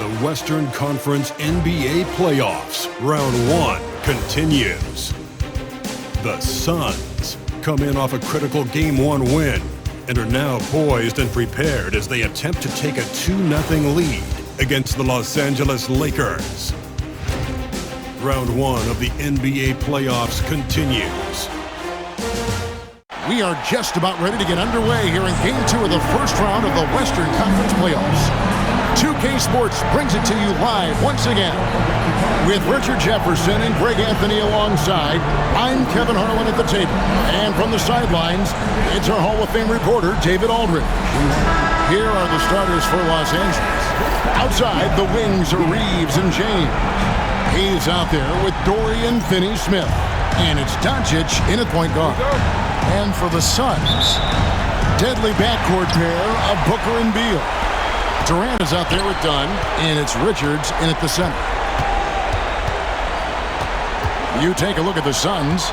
the Western Conference NBA playoffs. Round 1 continues. The Suns come in off a critical Game 1 win and are now poised and prepared as they attempt to take a 2-0 lead against the Los Angeles Lakers. Round 1 of the NBA playoffs continues. We are just about ready to get underway here in Game 2 of the first round of the Western Conference playoffs. 2K Sports brings it to you live once again. With Richard Jefferson and Greg Anthony alongside, I'm Kevin Harlan at the table. And from the sidelines, it's our Hall of Fame reporter, David Aldridge. Here are the starters for Los Angeles. Outside, the wings are Reeves and James. He's out there with Dorian Finney-Smith. And it's Doncic in at point guard. And for the Suns, deadly backcourt pair of Booker and Beal. Durant is out there with Dunn, and it's Richards in at the center. You take a look at the Suns.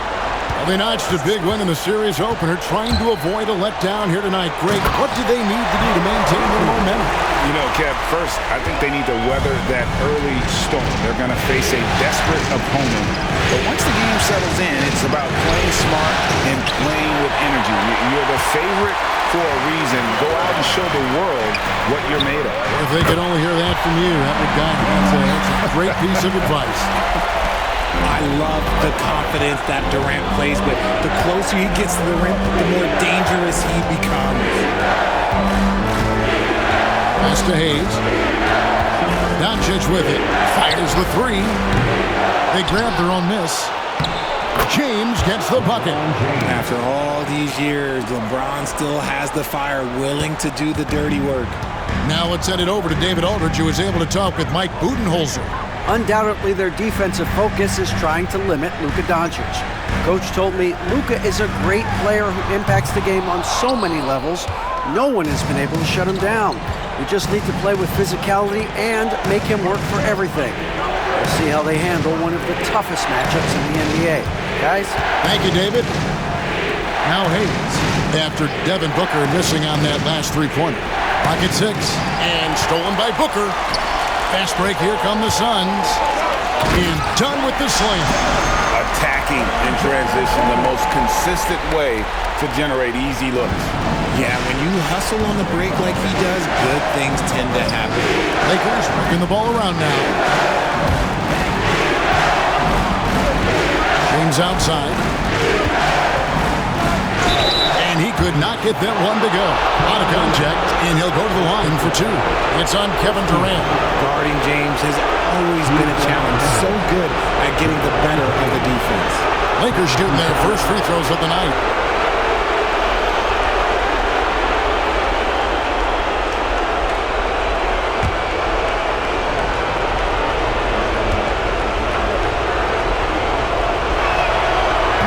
Well, they notched a big win in the series opener, trying to avoid a letdown here tonight. Greg, what do they need to do to maintain their momentum? You know, Kev, first, I think they need to weather that early storm. They're going to face a desperate opponent. But once the game settles in, it's about playing smart and playing with energy. You're the favorite for a reason. Go out and show the world what you're made of. If they could only hear that from you, that would guide them. That's a great piece of advice. I love the confidence that Durant plays with. The closer he gets to the rim, the more dangerous he becomes. Pass to Hayes. Doncic with it. Fires the three. They grab their own miss. James gets the bucket. After all these years, LeBron still has the fire, willing to do the dirty work. Now let's send it over to David Aldridge, who was able to talk with Mike Budenholzer. Undoubtedly, their defensive focus is trying to limit Luka Doncic. Coach told me Luka is a great player who impacts the game on so many levels. No one has been able to shut him down. We just need to play with physicality and make him work for everything. We'll see how they handle one of the toughest matchups in the NBA. Guys? Thank you, David. Now Hayes, after Devin Booker missing on that last three-pointer. Pocket 6, and stolen by Booker. Fast break, here come the Suns. And done with the slam. Attacking in transition, the most consistent way to generate easy looks. Yeah, when you hustle on the break like he does, good things tend to happen. Lakers working the ball around now. James outside. And he could not get that one to go. Out of contact, and he'll go to the line for two. It's on Kevin Durant. Guarding James has always been a challenge. So good at getting the better of the defense. Lakers shooting their first free throws of the night.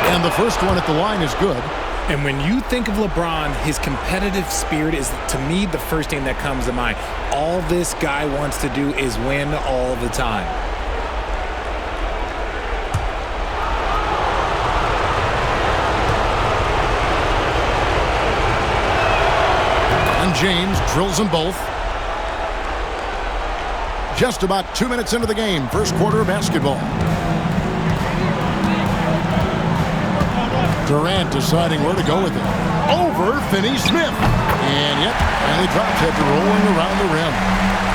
And the first one at the line is good. And when you think of LeBron, his competitive spirit is, to me, the first thing that comes to mind. All this guy wants to do is win all the time. And James drills them both. Just about 2 minutes into the game, first quarter of basketball. Durant deciding where to go with it. Over Finney-Smith. And yep, and he drops it, rolling around the rim.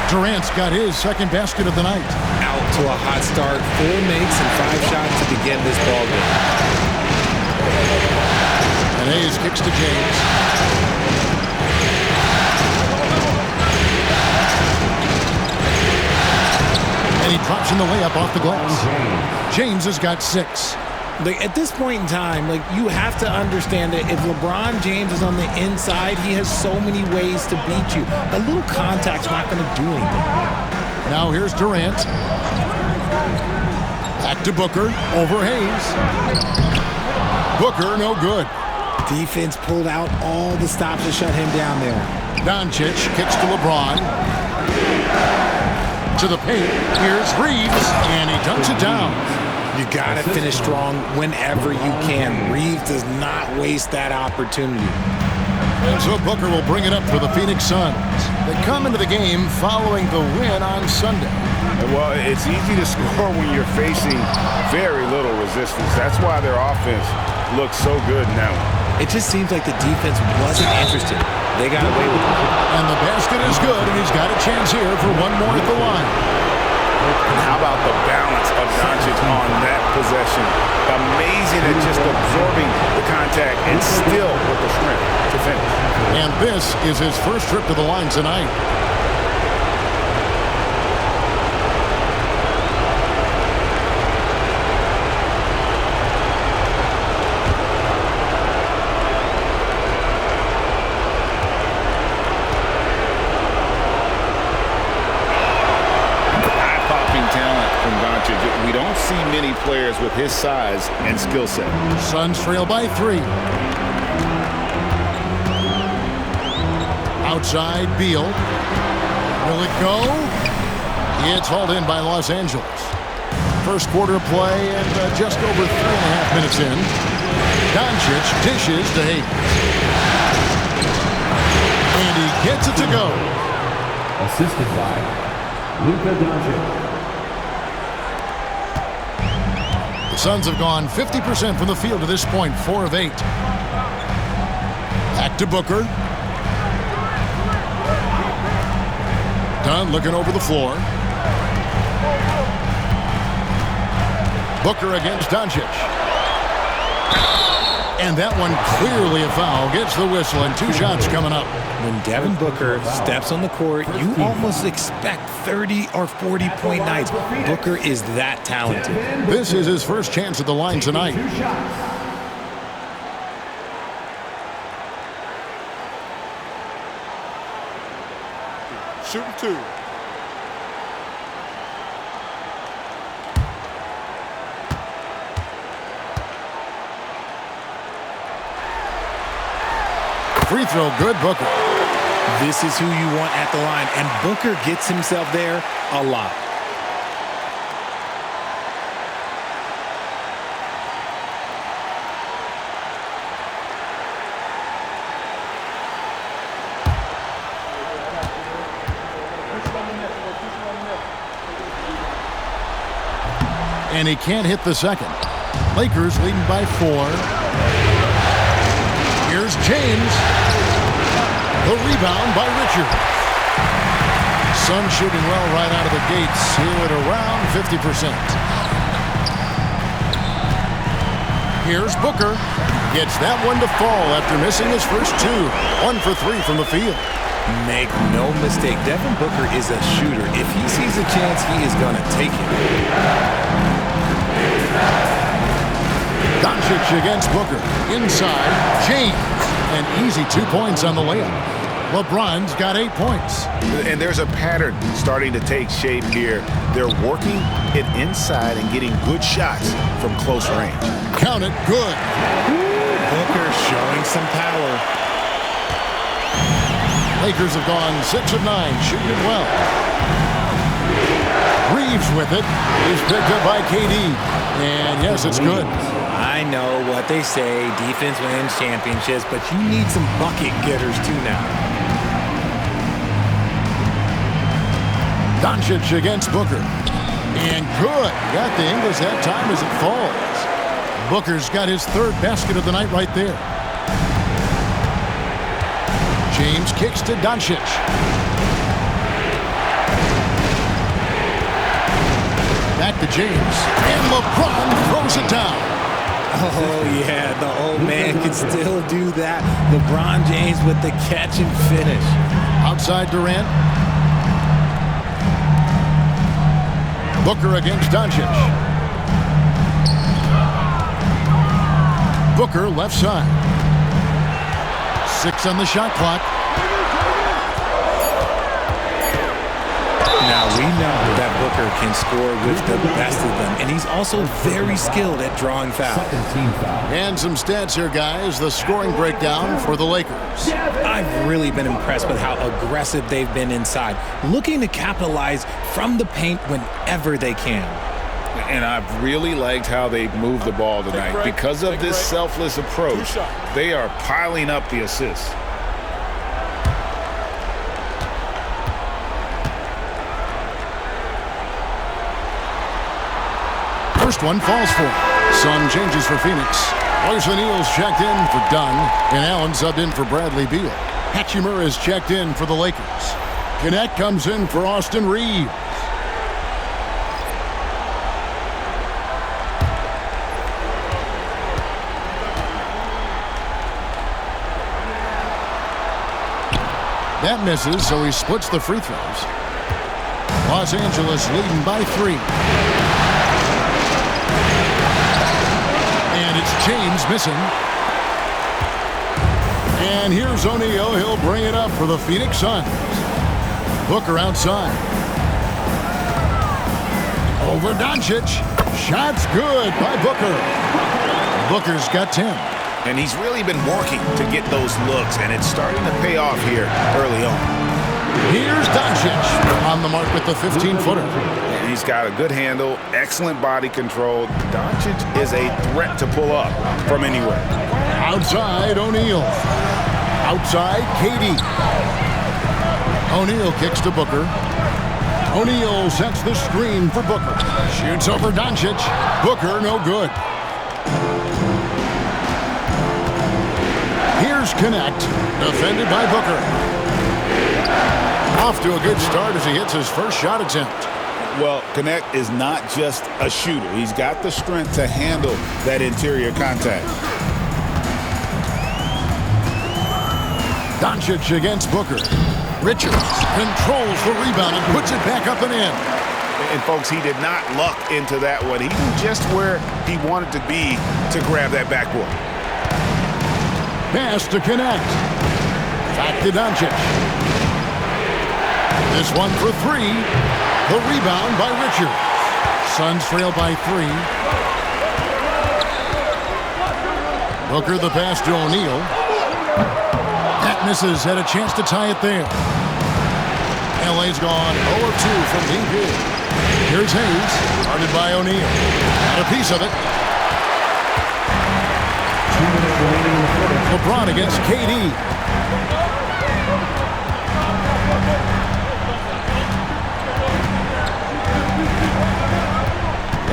Durant's got his second basket of the night. Out to a hot start, 4 makes and 5 shots to begin this ball game. And Hayes kicks to James. And he drops in the layup off the glass. James has got 6. At this point in time, you have to understand that if LeBron James is on the inside, he has so many ways to beat you. A little contact's not going to do anything. Now here's Durant. Back to Booker. Over Hayes. Booker, no good. Defense pulled out all the stops to shut him down there. Doncic kicks to LeBron. To the paint. Here's Reeves, and he dunks it down. You got to finish strong whenever you can. Reeves does not waste that opportunity. And so Booker will bring it up for the Phoenix Suns. They come into the game following the win on Sunday. Well, it's easy to score when you're facing very little resistance. That's why their offense looks so good now. It just seems like the defense wasn't interested. They got away with it. And the basket is good, and he's got a chance here for one more at the line. And how about the balance of Doncic on that possession? Amazing at just absorbing the contact and still with the strength to finish. And this is his first trip to the line tonight. We don't see many players with his size and skill set. Suns trail by 3. Outside, Beal. Will it go? It's hauled in by Los Angeles. First quarter play and just over 3.5 minutes in. Doncic dishes to Hayes. And he gets it to go. Assisted by Luka Doncic. The Suns have gone 50% from the field to this point, 4 of 8. Back to Booker. Dunn looking over the floor. Booker against Doncic. And that one clearly a foul. Gets the whistle and 2 shots coming up. When Devin Booker steps on the court, you almost expect 30 or 40-point nights. Booker is that talented. This is his first chance at the line tonight. Shooting 2. Free throw good, Booker. This is who you want at the line, and Booker gets himself there a lot. And he can't hit the second. Lakers leading by 4. Here's James. The rebound by Richard. Suns shooting well right out of the gates here at around 50%. Here's Booker. Gets that one to fall after missing his first 2. 1 for 3 from the field. Make no mistake, Devin Booker is a shooter. If he sees a chance, he is going to take it. Doncic against Booker. Inside, James. An easy 2 points on the layup. LeBron's got 8 points. And there's a pattern starting to take shape here. They're working it inside and getting good shots from close range. Count it, good. Booker showing some power. Lakers have gone 6 of 9, shooting it well. Reeves with it. He's picked up by KD. And yes, it's good. I know what they say, defense wins championships, but you need some bucket getters too now. Doncic against Booker. And good. Got the Ingles that time as it falls. Booker's got his 3rd basket of the night right there. James kicks to Doncic. Back to James. And LeBron throws it down. Oh, yeah, the old man can still do that. LeBron James with the catch and finish. Outside Durant. Booker against Doncic. Booker left side. 6 on the shot clock. Now, we know that Booker can score with the best of them, and he's also very skilled at drawing fouls. And some stats here, guys. The scoring breakdown for the Lakers. I've really been impressed with how aggressive they've been inside, looking to capitalize from the paint whenever they can. And I've really liked how they've moved the ball tonight. Because of this selfless approach, they are piling up the assists. first one falls for him. Sun changes for Phoenix. Royce O'Neal's checked in for Dunn, and Allen subbed in for Bradley Beal. Hachimura is checked in for the Lakers. Knecht comes in for Austin Reeves. That misses, so he splits the free throws. Los Angeles leading by 3. And it's James missing. And here's O'Neal. He'll bring it up for the Phoenix Suns. Booker outside. Over Doncic. Shot's good by Booker. Booker's got 10. And he's really been working to get those looks, and it's starting to pay off here early on. Here's Doncic on the mark with the 15-footer. And he's got a good handle, excellent body control. Doncic is a threat to pull up from anywhere. Outside, O'Neal. Outside, KD. O'Neal kicks to Booker. O'Neal sets the screen for Booker. Shoots over Doncic. Booker, no good. Here's Knecht, defended by Booker. Off to a good start as he hits his first shot attempt. Well, Knecht is not just a shooter. He's got the strength to handle that interior contact. Doncic against Booker. Richards controls the rebound and puts it back up and in. And folks, he did not luck into that one. He knew just where he wanted to be to grab that backboard. Pass to Knecht. Back to Doncic. This one for 3. The rebound by Richards. Suns trail by 3. Booker the pass to O'Neal. That misses. Had a chance to tie it there. LA's gone 0 of 2 from deep here. Here's Hayes. Guarded by O'Neal. Got a piece of it. LeBron against KD.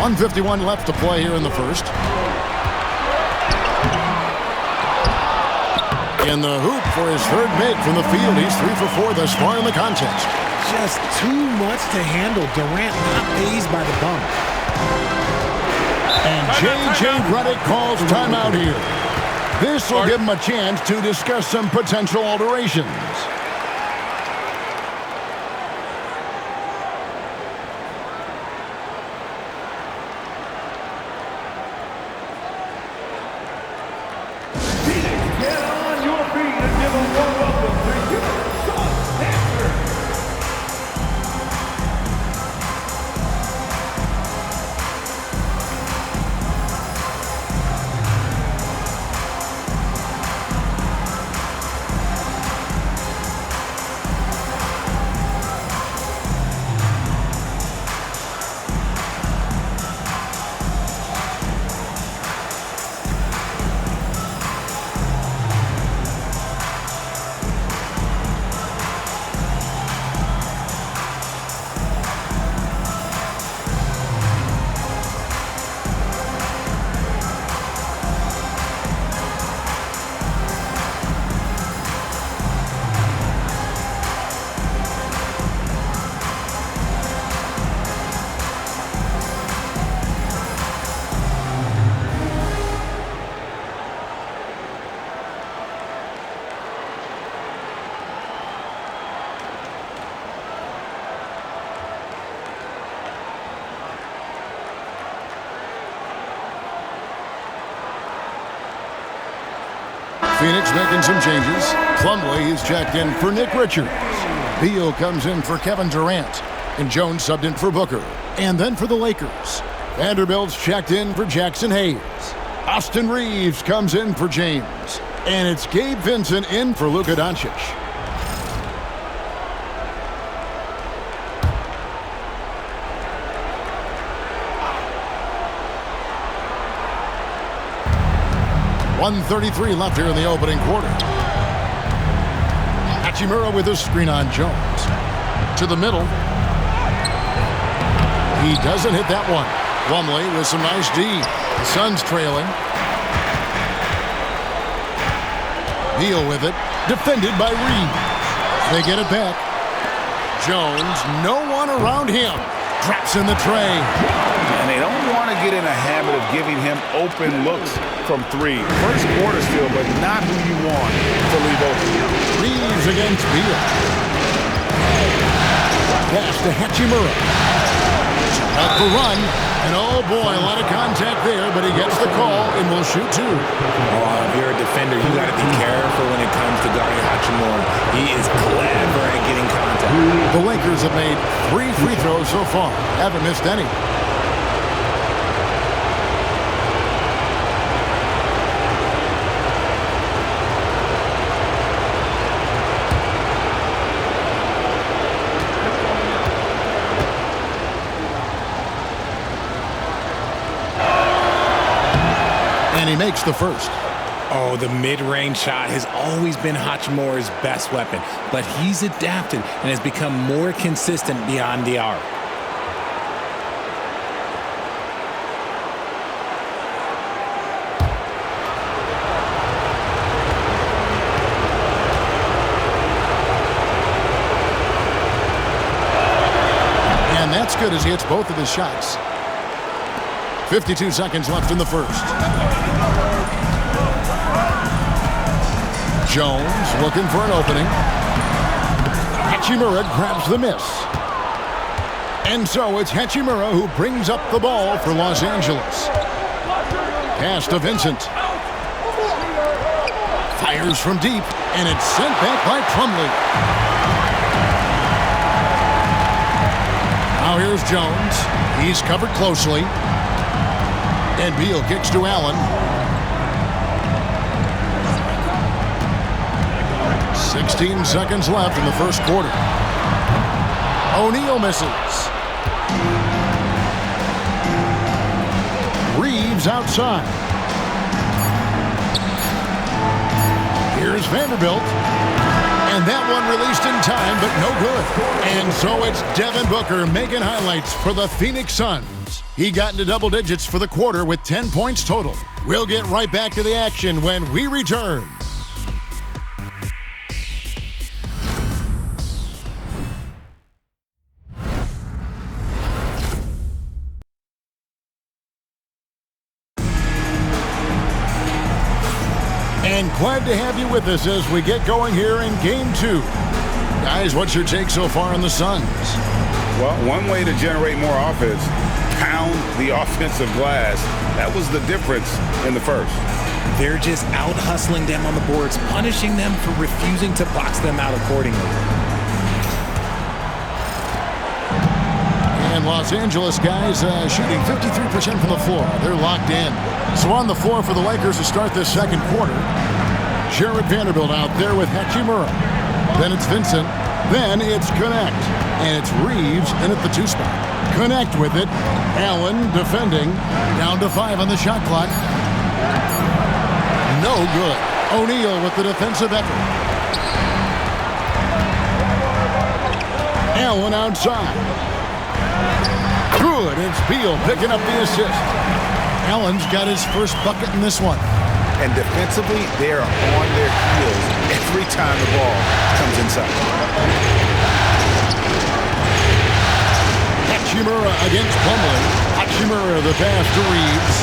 .151 left to play here in the first. In the hoop for his third make from the field. He's 3 for 4 thus far in the contest. Just too much to handle. Durant not fazed by the bump. And J.J. Redick calls timeout here. This will give him a chance to discuss some potential alterations. Get on your feet and give a warm welcome to your Suns Panther. Phoenix making some changes. Plumlee is checked in for Nick Richards. Beal comes in for Kevin Durant. And Jones subbed in for Booker. And then for the Lakers, Vanderbilt's checked in for Jackson Hayes. Austin Reeves comes in for James. And it's Gabe Vincent in for Luka Doncic. .133 left here in the opening quarter. Hachimura with a screen on Jones. To the middle. He doesn't hit that one. Plumlee with some nice D. The Suns trailing. Beal with it. Defended by Reeves. They get it back. Jones, no one around him. Drops in the tray. And they don't want to get in a habit of giving him open looks from three. First quarter still, but not who you want to leave open. Reeves against Beal. Pass to Hachimura. Out the run. And oh boy, a lot of contact there, but he gets the call and will shoot two. Oh, if you're a defender, you got to be careful when it comes to guarding Hachimura. He is clever at getting contact. The Lakers have made 3 free throws so far. Haven't missed any. And he makes the first. Oh, the mid-range shot has always been Hachimura's best weapon, but he's adapted and has become more consistent beyond the arc. And that's good as he hits both of his shots. 52 seconds left in the first. Jones looking for an opening. Hachimura grabs the miss. And so it's Hachimura who brings up the ball for Los Angeles. Pass to Vincent. Fires from deep, and it's sent back by Plumlee. Now here's Jones. He's covered closely. And Beal kicks to Allen. 16 seconds left in the first quarter. O'Neal misses. Reeves outside. Here's Vanderbilt. And that one released in time, but no good. And so it's Devin Booker making highlights for the Phoenix Suns. He got into double digits for the quarter with 10 points total. We'll get right back to the action when we return. And glad to have you with us as we get going here in Game 2. Guys, what's your take so far on the Suns? Well, one way to generate more offense, pound the offensive glass. That was the difference in the first. They're just out-hustling them on the boards, punishing them for refusing to box them out accordingly. And Los Angeles guys shooting 53% from the floor. They're locked in. So on the floor for the Lakers to start this second quarter. Jarred Vanderbilt out there with Hachimura. Then it's Vincent. Then it's Connect. And it's Reeves in at the 2 spot. Connect with it. Allen defending. Down to 5 on the shot clock. No good. O'Neal with the defensive effort. Allen outside. Good. It's Beal picking up the assist. Allen's got his first bucket in this one. And defensively, they are on their heels every time the ball comes inside. Hachimura against Plumlee. Hachimura the pass to Reeves.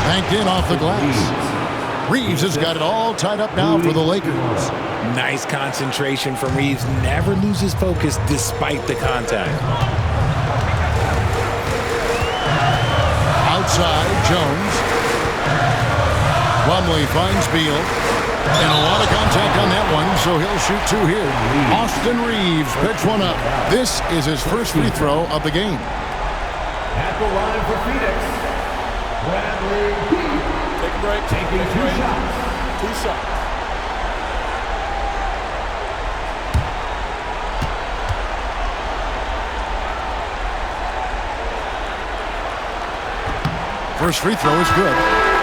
Banked in off the glass. Reeves has got it all tied up now for the Lakers. Nice concentration from Reeves. Never loses focus despite the contact. Outside, Jones. Plumlee finds Beal. And a lot of contact on that one, so he'll shoot 2 here. Austin Reeves picks one up. This is his first free throw of the game. At the line for Phoenix, Bradley Beal. Take a break. Taking 2 shots. 2 shots. First free throw is good.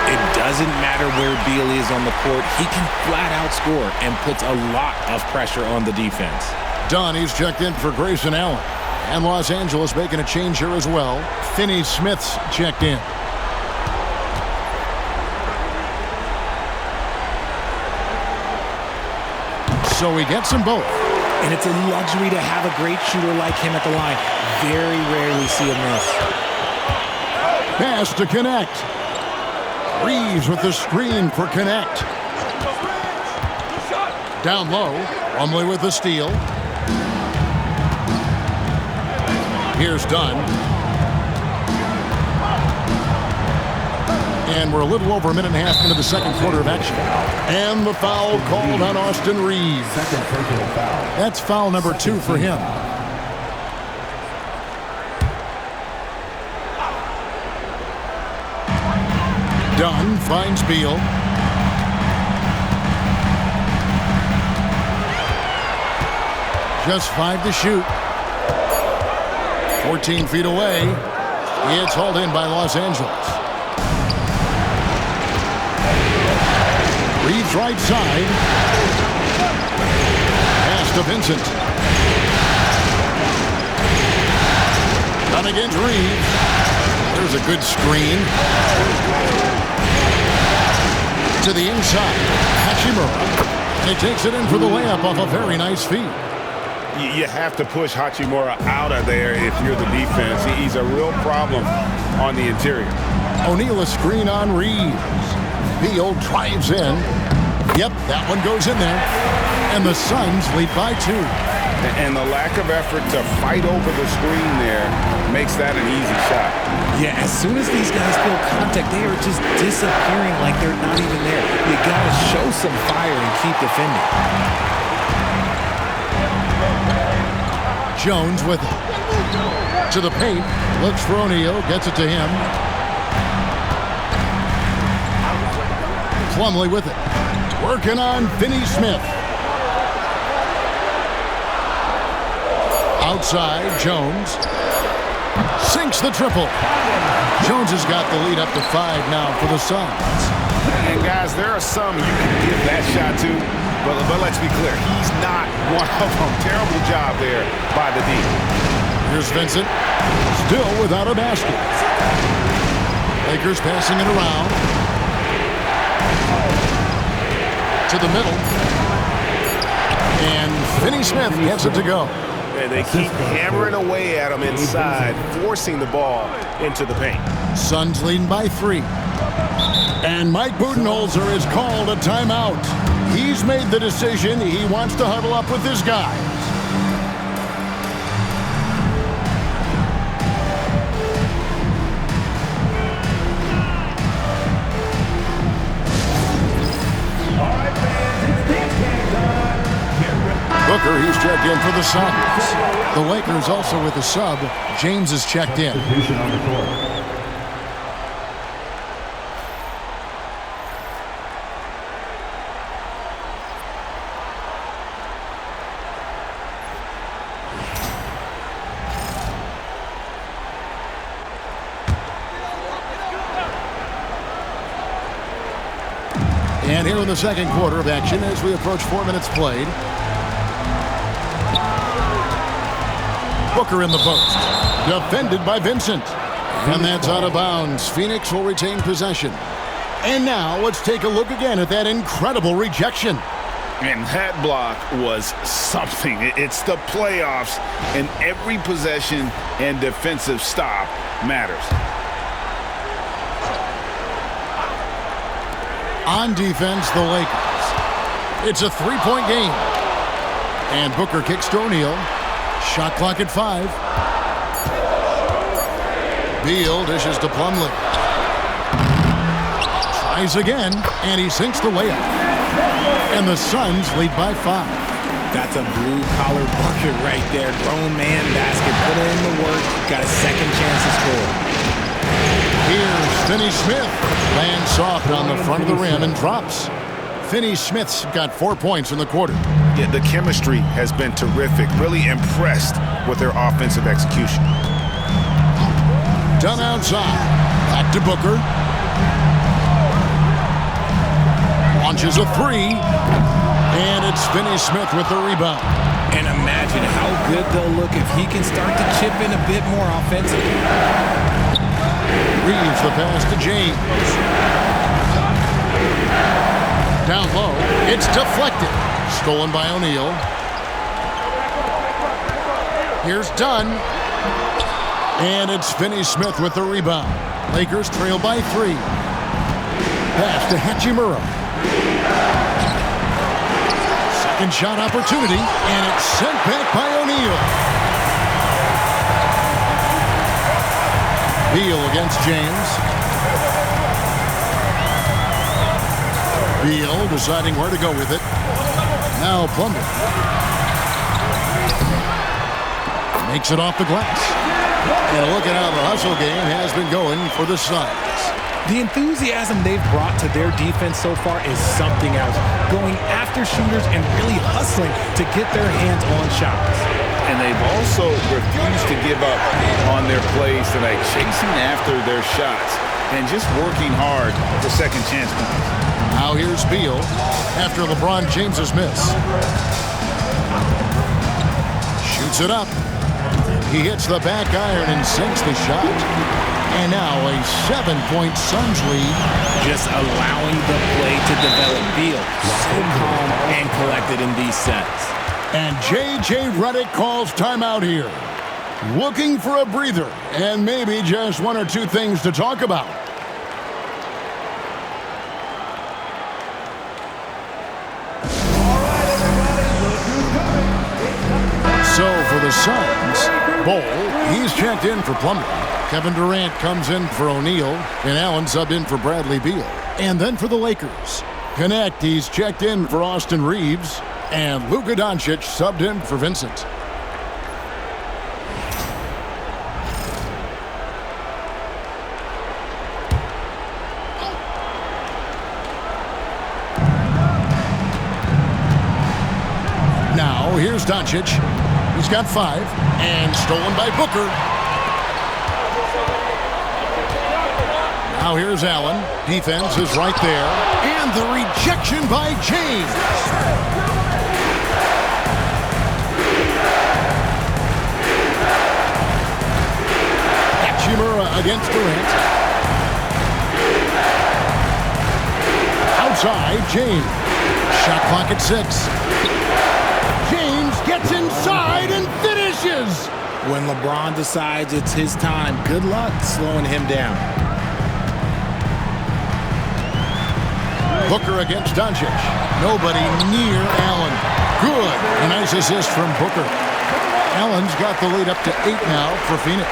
It doesn't matter where Beal is on the court. He can flat out score and puts a lot of pressure on the defense. Donnie's checked in for Grayson Allen. And Los Angeles making a change here as well. Finney Smith's checked in. So he gets them both. And it's a luxury to have a great shooter like him at the line. Very rarely see him miss. Pass to Connect. Reeves with the screen for Connect. Down low, Plumlee with the steal. Here's Dunn. And we're a little over a minute and a half into the second quarter of action. And the foul called on Austin Reeves. That's foul number 2 for him. Dunn finds Beal. Just 5 to shoot. 14 feet away. It's hauled in by Los Angeles. Reeves right side. Pass to Vincent. Done against Reeves. There's a good screen. To the inside. Hachimura. He takes it in for the layup off a very nice feed. You have to push Hachimura out of there if you're the defense. He's a real problem on the interior. O'Neal a screen on Reeves. Beal drives in. Yep, that one goes in there. And the Suns lead by 2. And the lack of effort to fight over the screen there makes that an easy shot. Yeah, as soon as these guys feel contact, they are just disappearing like they're not even there. You gotta show some fire and keep defending. Jones with it. To the paint. Looks for O'Neal. Gets it to him. Plumlee with it. Working on Finney Smith. Outside, Jones. Sinks the triple. Jones has got the lead up to 5 now for the Suns. And guys, there are some you can give that shot to, but let's be clear, he's not one of them. Terrible job there by the D. Here's Vincent. Still without a basket. Lakers passing it around. To the middle. And Finney Smith gets it to go. And they keep hammering away at him inside, forcing the ball into the paint. Suns leading by 3. And Mike Budenholzer has called a timeout. He's made the decision. He wants to huddle up with his guys. Booker, he's checked in for the Suns. The Lakers also with a sub. James is checked in. And here in the second quarter of action as we approach 4 minutes played. Booker in the post. Defended by Vincent. And that's out of bounds. Phoenix will retain possession. And now let's take a look again at that incredible rejection. And that block was something. It's the playoffs, and every possession and defensive stop matters. On defense, the Lakers. It's a 3-point game. And Booker kicks to O'Neal. Shot clock at 5. Beal dishes to Plumlee. Tries again, and he sinks the layup. And the Suns lead by 5. That's a blue-collar bucket right there. Grown man basket. Put in the work. Got a second chance to score. Here's Finney Smith. Lands soft on the front of the rim and drops. Finney Smith's got 4 points in the quarter. Yeah, the chemistry has been terrific. Really impressed with their offensive execution. Done outside. Back to Booker. Launches a 3. And it's Finney Smith with the rebound. And imagine how good they'll look if he can start to chip in a bit more offensively. Reeves the pass to James. Down low. It's deflected. Stolen by O'Neal. Here's Dunn. And it's Finney-Smith with the rebound. Lakers trail by 3. Pass to Hachimura. Second shot opportunity, and it's sent back by O'Neal. Beal against James. Beal deciding where to go with it. Now Plumlee. Makes it off the glass. And look at how the hustle game has been going for the Suns. The enthusiasm they've brought to their defense so far is something else. Going after shooters and really hustling to get their hands on shots. And they've also refused to give up on their plays tonight, chasing after their shots and just working hard for second chance points. Now here's Beal after LeBron James's miss. Shoots it up. He hits the back iron and sinks the shot. And now a 7-point Suns lead. Just allowing the play to develop. Beal so calm and collected in these sets. And J.J. Redick calls timeout here. Looking for a breather and maybe just one or two things to talk about. So for the Suns, Bol, he's checked in for Plumlee. Kevin Durant comes in for O'Neal, and Allen subbed in for Bradley Beal. And then for the Lakers, Connect, he's checked in for Austin Reeves, and Luka Doncic subbed in for Vincent. Now here's Doncic. He's got 5, and stolen by Booker. Now here's Allen. Defense is right there. And the rejection by James. Hachimura against Durant. Outside, James. Shot clock at 6. James gets inside and finishes. When LeBron decides it's his time, good luck slowing him down. Booker against Doncic. Nobody near Allen. Good. A nice assist from Booker. Allen's got the lead up to 8 now for Phoenix.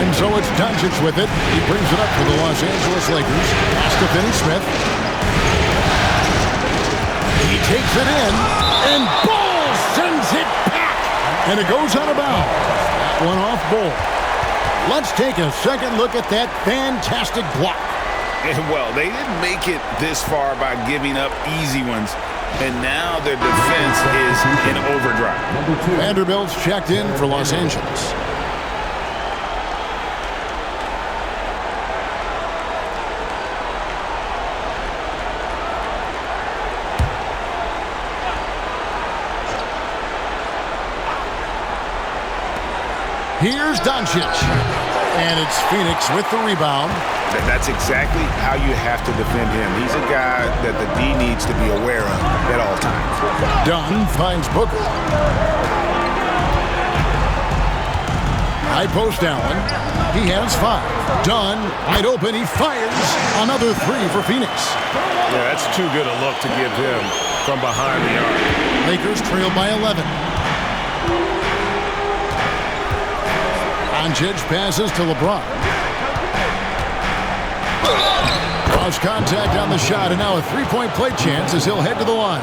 And so it's Doncic with it. He brings it up for the Los Angeles Lakers. Pass to Finney-Smith. He takes it in. And Bol sends it back. And it goes out of bounds. That one off Bol. Let's take a second look at that fantastic block. Well, they didn't make it this far by giving up easy ones, and now their defense is in overdrive. Vanderbilt's checked in for Los Angeles. Here's Doncic. And it's Phoenix with the rebound. That's exactly how you have to defend him. He's a guy that the D needs to be aware of at all times. Dunn finds Booker. High post Allen. He has 5. Dunn, wide open. He fires. Another 3 for Phoenix. Yeah, that's too good a look to give him from behind the arc. Lakers trail by 11. Doncic passes to LeBron. Cross contact on the shot, and now a 3-point play chance as he'll head to the line.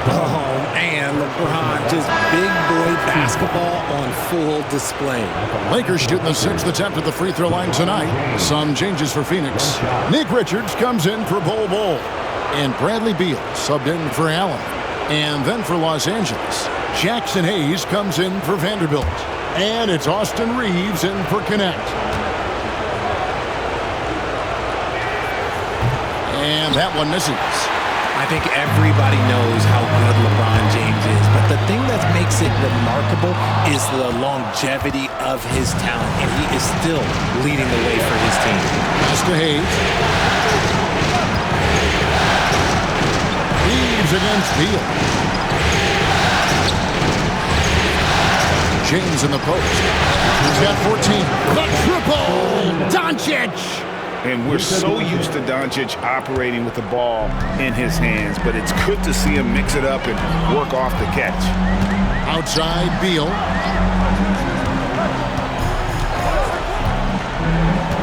Oh, man, LeBron, just big boy basketball on full display. Lakers shooting the 6th attempt at the free throw line tonight. Some changes for Phoenix. Nick Richards comes in for Bol. And Bradley Beal subbed in for Allen. And then for Los Angeles, Jackson Hayes comes in for Vanderbilt. And it's Austin Reeves in for Connect. And that one misses. I think everybody knows how good LeBron James is, but the thing that makes it remarkable is the longevity of his talent, and he is still leading the way for his team. Pass to Hayes. Reeves against Beal. James in the post. He's got 14. The triple! Doncic! And we're so used to Doncic operating with the ball in his hands, but it's good to see him mix it up and work off the catch. Outside, Beal.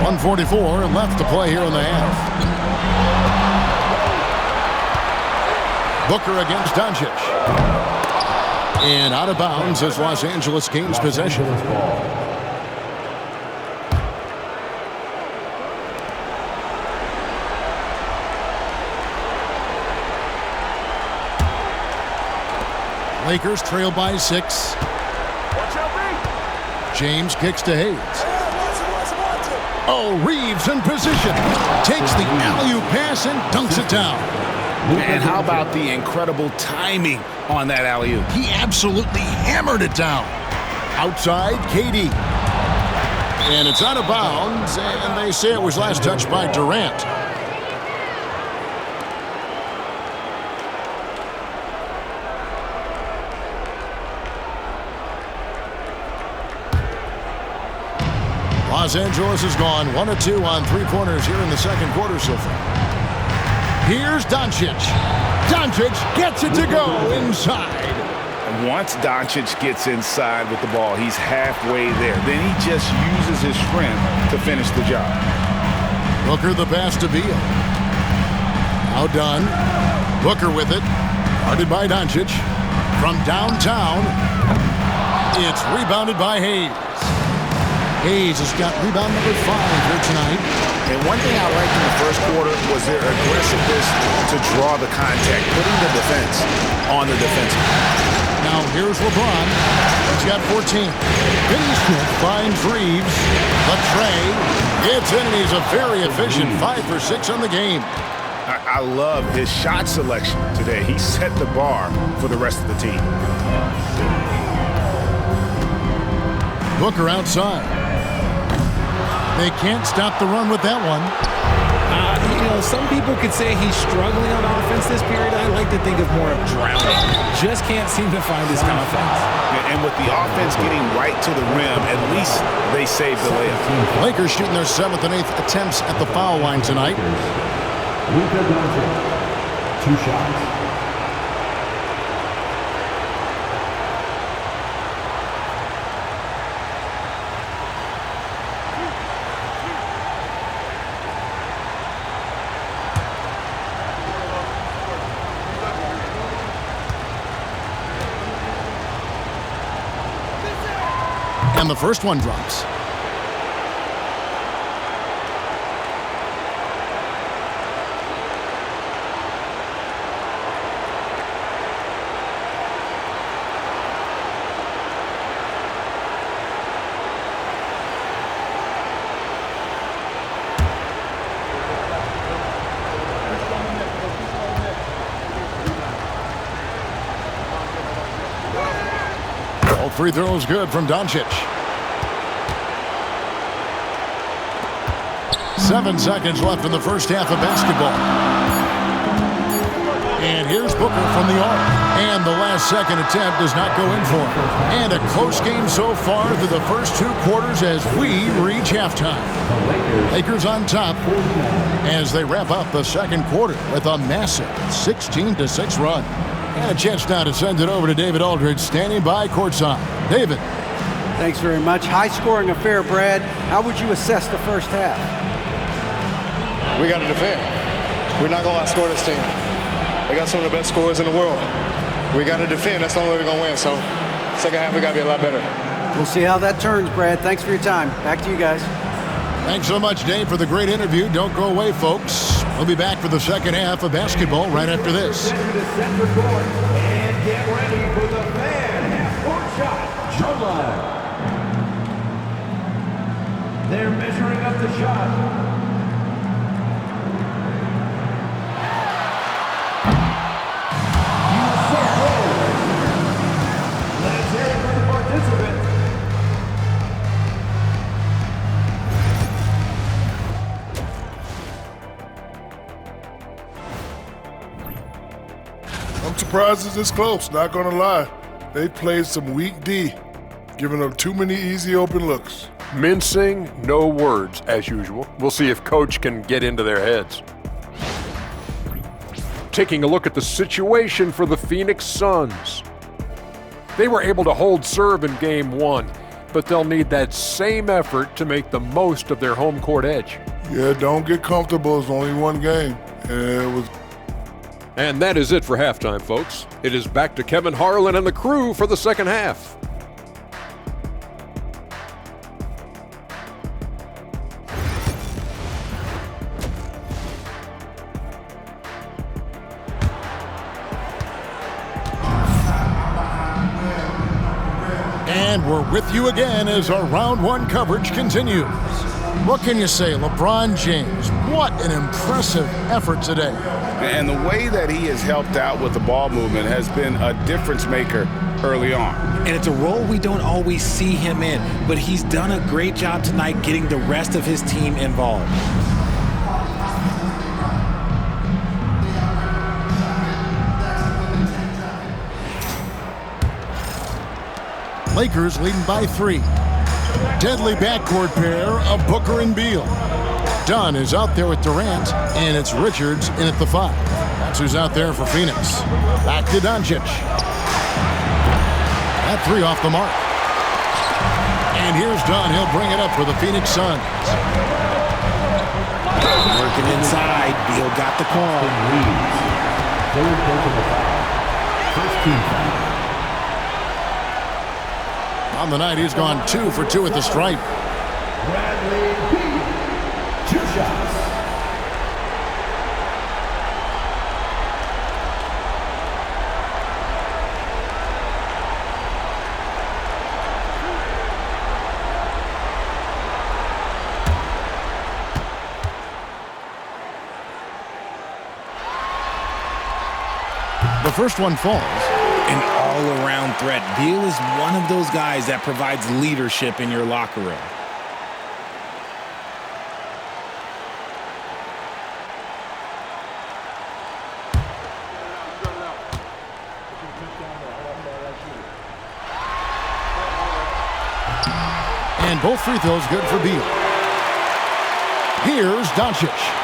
1:44 left to play here in the half. Booker against Doncic. And out of bounds as Los Angeles gains possession. Lakers trail by 6. James kicks to Hayes. Oh, Reeves in position. Takes the alley-oop pass and dunks it down. And how about the incredible timing on that alley-oop? He absolutely hammered it down. Outside, KD. And it's out of bounds, and they say it was last touched by Durant. Los Angeles has gone 1 of 2 on three-pointers here in the second quarter so far. Here's Doncic. Doncic gets it to go inside. Once Doncic gets inside with the ball, he's halfway there. Then he just uses his strength to finish the job. Booker the pass to Beal. Outdone. Booker with it. Guarded by Doncic. From downtown, it's rebounded by Hayes. Hayes has got rebound number 5 here tonight. And one thing I liked in the first quarter was their aggressiveness to draw the contact, putting the defense on the defensive. Now here's LeBron. He's got 14. Vinny Smith finds Reeves. The tray. It's in, and he's a very efficient 5 for 6 on the game. I love his shot selection today. He set the bar for the rest of the team. Booker outside. They can't stop the run with that one. Some people could say he's struggling on offense this period. I like to think of more of drowning. Just can't seem to find his confidence. And with the offense getting right to the rim, at least they saved the layup. Lakers shooting their 7th and 8th attempts at the foul line tonight. Luka Doncic, 2 shots. And the first one drops. All 3 throws good from Doncic. 7 seconds left in the first half of basketball. And here's Booker from the arc. And the last second attempt does not go in for him. And a close game so far through the first 2 quarters as we reach halftime. Lakers on top as they wrap up the second quarter with a massive 16-6 run. And a chance now to send it over to David Aldridge, standing by courtside. David. Thanks very much. High-scoring affair, Brad. How would you assess the first half? We got to defend. We're not going to outscore this team. They got some of the best scorers in the world. We got to defend. That's the only way we're going to win. So, second half, we got to be a lot better. We'll see how that turns, Brad. Thanks for your time. Back to you guys. Thanks so much, Dave, for the great interview. Don't go away, folks. We'll be back for the second half of basketball right after this. And get ready for the fan half-court shot. Drum line. They're measuring up the shot. surprises it's close, not gonna lie. They played some weak D, giving up too many easy open looks. Mincing, no words, as usual. We'll see if Coach can get into their heads. Taking a look at the situation for the Phoenix Suns. They were able to hold serve in Game 1, but they'll need that same effort to make the most of their home court edge. Yeah, don't get comfortable. It's only one game. And that is it for halftime, folks. It is back to Kevin Harlan and the crew for the second half. And we're with you again as our round one coverage continues. What can you say, LeBron James? What an impressive effort today. And the way that he has helped out with the ball movement has been a difference maker early on. And it's a role we don't always see him in, but he's done a great job tonight getting the rest of his team involved. Lakers leading by 3. Deadly backcourt pair of Booker and Beal. Dunn is out there with Durant, and it's Richards in at the 5. That's who's out there for Phoenix. Back to Doncic. That 3 off the mark. And here's Dunn. He'll bring it up for the Phoenix Suns. Working inside. Beal got the call. First team foul. On the night, he's gone 2 for 2 at the stripe. Bradley Beal, 2 shots. The first one falls. An all-around threat. Beal is one of those guys that provides leadership in your locker room. And both free throws good for Beal. Here's Doncic.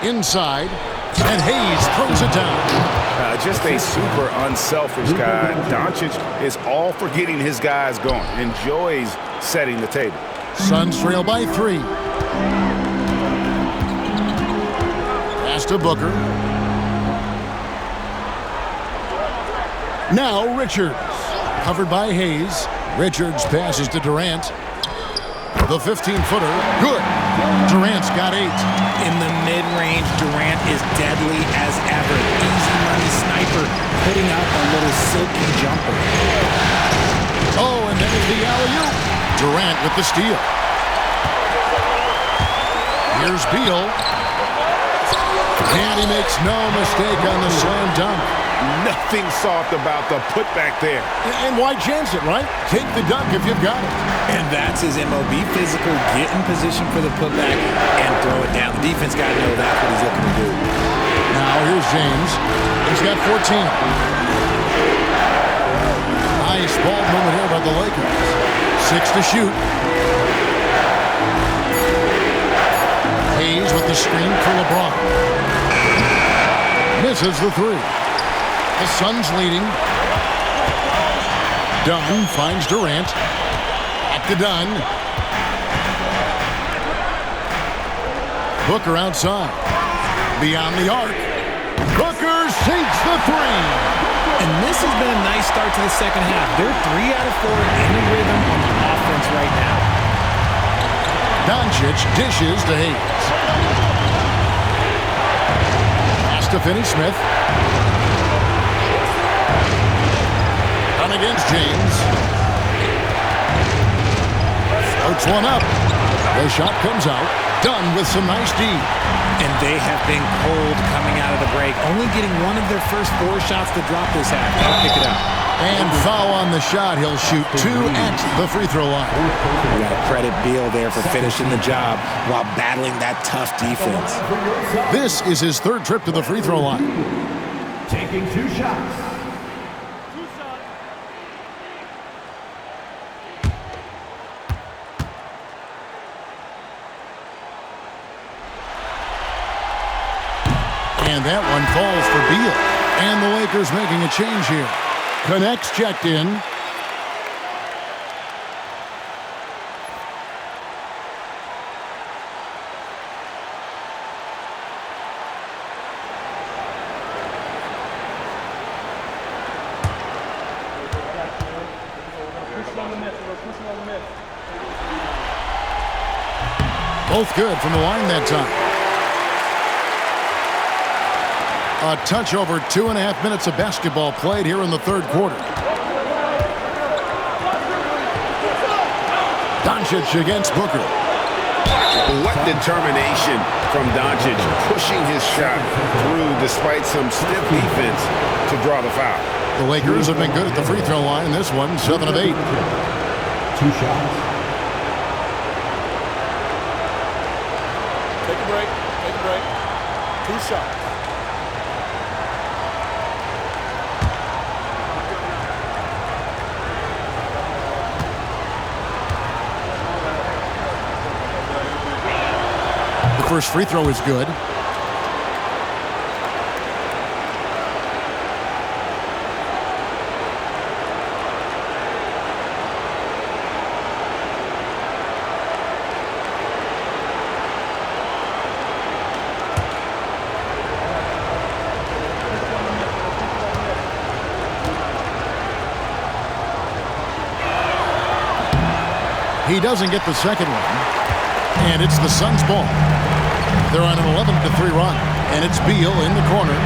Inside, and Hayes throws it down. Just a super unselfish guy. Doncic is all for getting his guys going. Enjoys setting the table. Suns trail by 3. Pass to Booker. Now Richards. Covered by Hayes. Richards passes to Durant. The 15-footer, good. Durant's got 8. In the mid-range, Durant is deadly as ever. Easy money sniper, putting out a little silky jumper. Oh, and there's the alley-oop. Durant with the steal. Here's Beal. And he makes no mistake on the slam dunk. Nothing soft about the putback there. And why chance it, right? Take the dunk if you've got it. And that's his MOB physical. Get in position for the putback and throw it down. The defense got to know that's what he's looking to do. Now here's James. He's got 14. Nice ball movement here by the Lakers. 6 to shoot. Hayes with the screen for LeBron. Misses the 3. The Suns leading. Dunn finds Durant. Back to Dunn. Booker outside. Beyond the arc. Booker sinks the 3. And this has been a nice start to the second half. They're 3 out of 4 in the rhythm on the offense right now. Doncic dishes to Hayes. Pass to Finney-Smith. On against James. Floats one up. The shot comes out. Dunn with some nice D. And they have been cold coming out of the break. Only getting one of their first 4 shots to drop this half. Gotta pick it up. And foul on the shot. He'll shoot 2 at the free throw line. We got to credit Beal there for finishing the job while battling that tough defense. This is his 3rd trip to the free throw line. Taking 2 shots. And that one falls for Beal. And the Lakers making a change here. Connects checked in. Both good from the line that time. A touch over 2.5 minutes of basketball played here in the 3rd quarter. Doncic against Booker. What determination from Doncic, pushing his shot through despite some stiff defense to draw the foul. The Lakers have been good at the free throw line. This one, 7 of 8. 2 shots. Take a break. Take a break. 2 shots. First free throw is good. He doesn't get the second one. And it's the Suns' ball. They're on an 11-3 run. And it's Beal in the corner.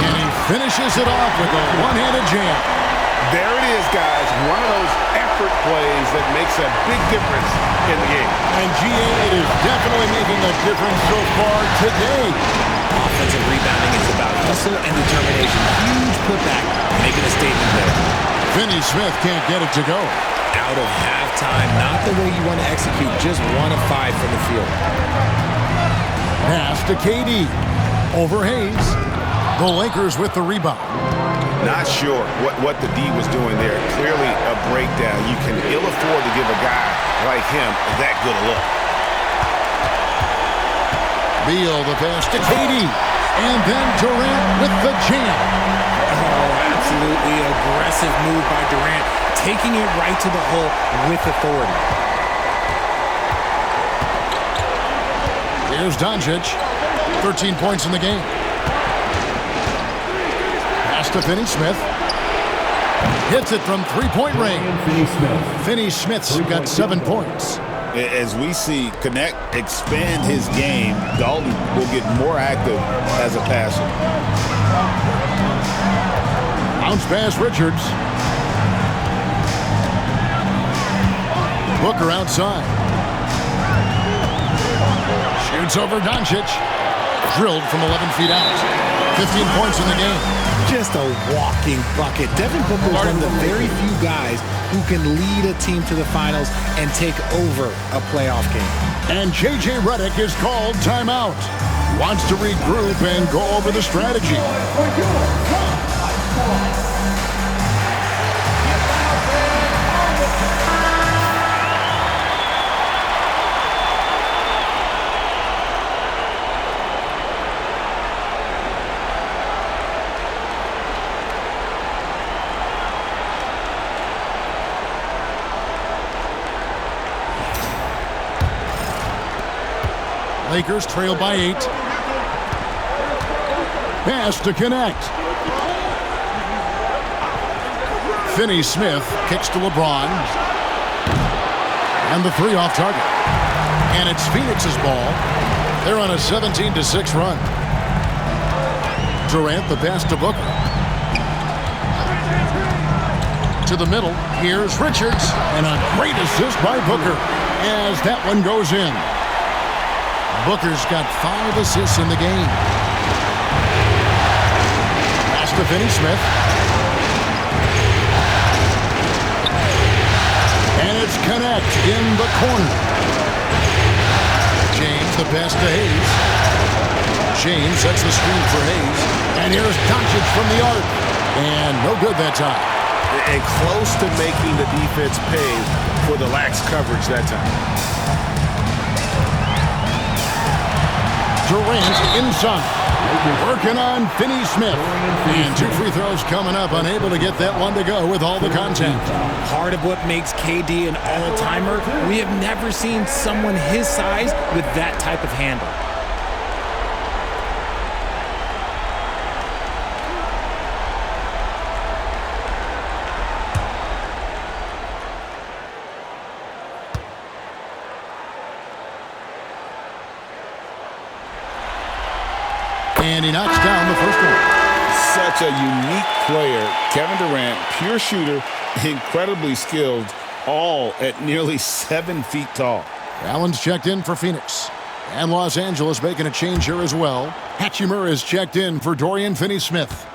And he finishes it off with a one-handed jam. There it is, guys. One of those effort plays that makes a big difference in the game. And GA, it is definitely making a difference so far today. Offensive rebounding is about hustle and determination. Huge putback, making a statement there. Finney Smith can't get it to go. Out of halftime, not the way you want to execute, just 1 of 5 from the field. Pass to KD. Over Hayes. The Lakers with the rebound. Not sure what the D was doing there. Clearly a breakdown. You can ill afford to give a guy like him that good a look. Beal the pass to KD. And then Durant with the jam. Oh, absolutely aggressive move by Durant, taking it right to the hole with authority. Here's Doncic. 13 points in the game. Pass to Finney Smith. Hits it from three-point range. Finney Smith's got 7 points. As we see Connect expand his game, Dalton will get more active as a passer. Bounce pass Richards. Booker outside. Shoots over Doncic. Drilled from 11 feet out. 15 points in the game. Just a walking bucket. Devin Booker is one of the very few guys who can lead a team to the finals and take over a playoff game. And J.J. Redick is called timeout. Wants to regroup and go over the strategy. Lakers trail by 8. Pass to Connect. Finney Smith kicks to LeBron. And the 3 off target. And it's Phoenix's ball. They're on a 17-6 run. Durant the pass to Booker. To the middle. Here's Richards. And a great assist by Booker as that one goes in. Booker's got 5 assists in the game. Pass to to Finney-Smith. And it's Connect in the corner. James, the pass to Hayes. James sets the screen for Hayes. And here's Doncic from the arc. And no good that time. And close to making the defense pay for the lax coverage that time. Durant inside. Working on Finney-Smith. And 2 free throws coming up. Unable to get that one to go with all the contact. Part of what makes KD an all-timer, we have never seen someone his size with that type of handle. And he knocks down the first one. Such a unique player. Kevin Durant, pure shooter, incredibly skilled, all at nearly 7 feet tall. Allen's checked in for Phoenix. And Los Angeles making a change here as well. Hachimura is checked in for Dorian Finney-Smith.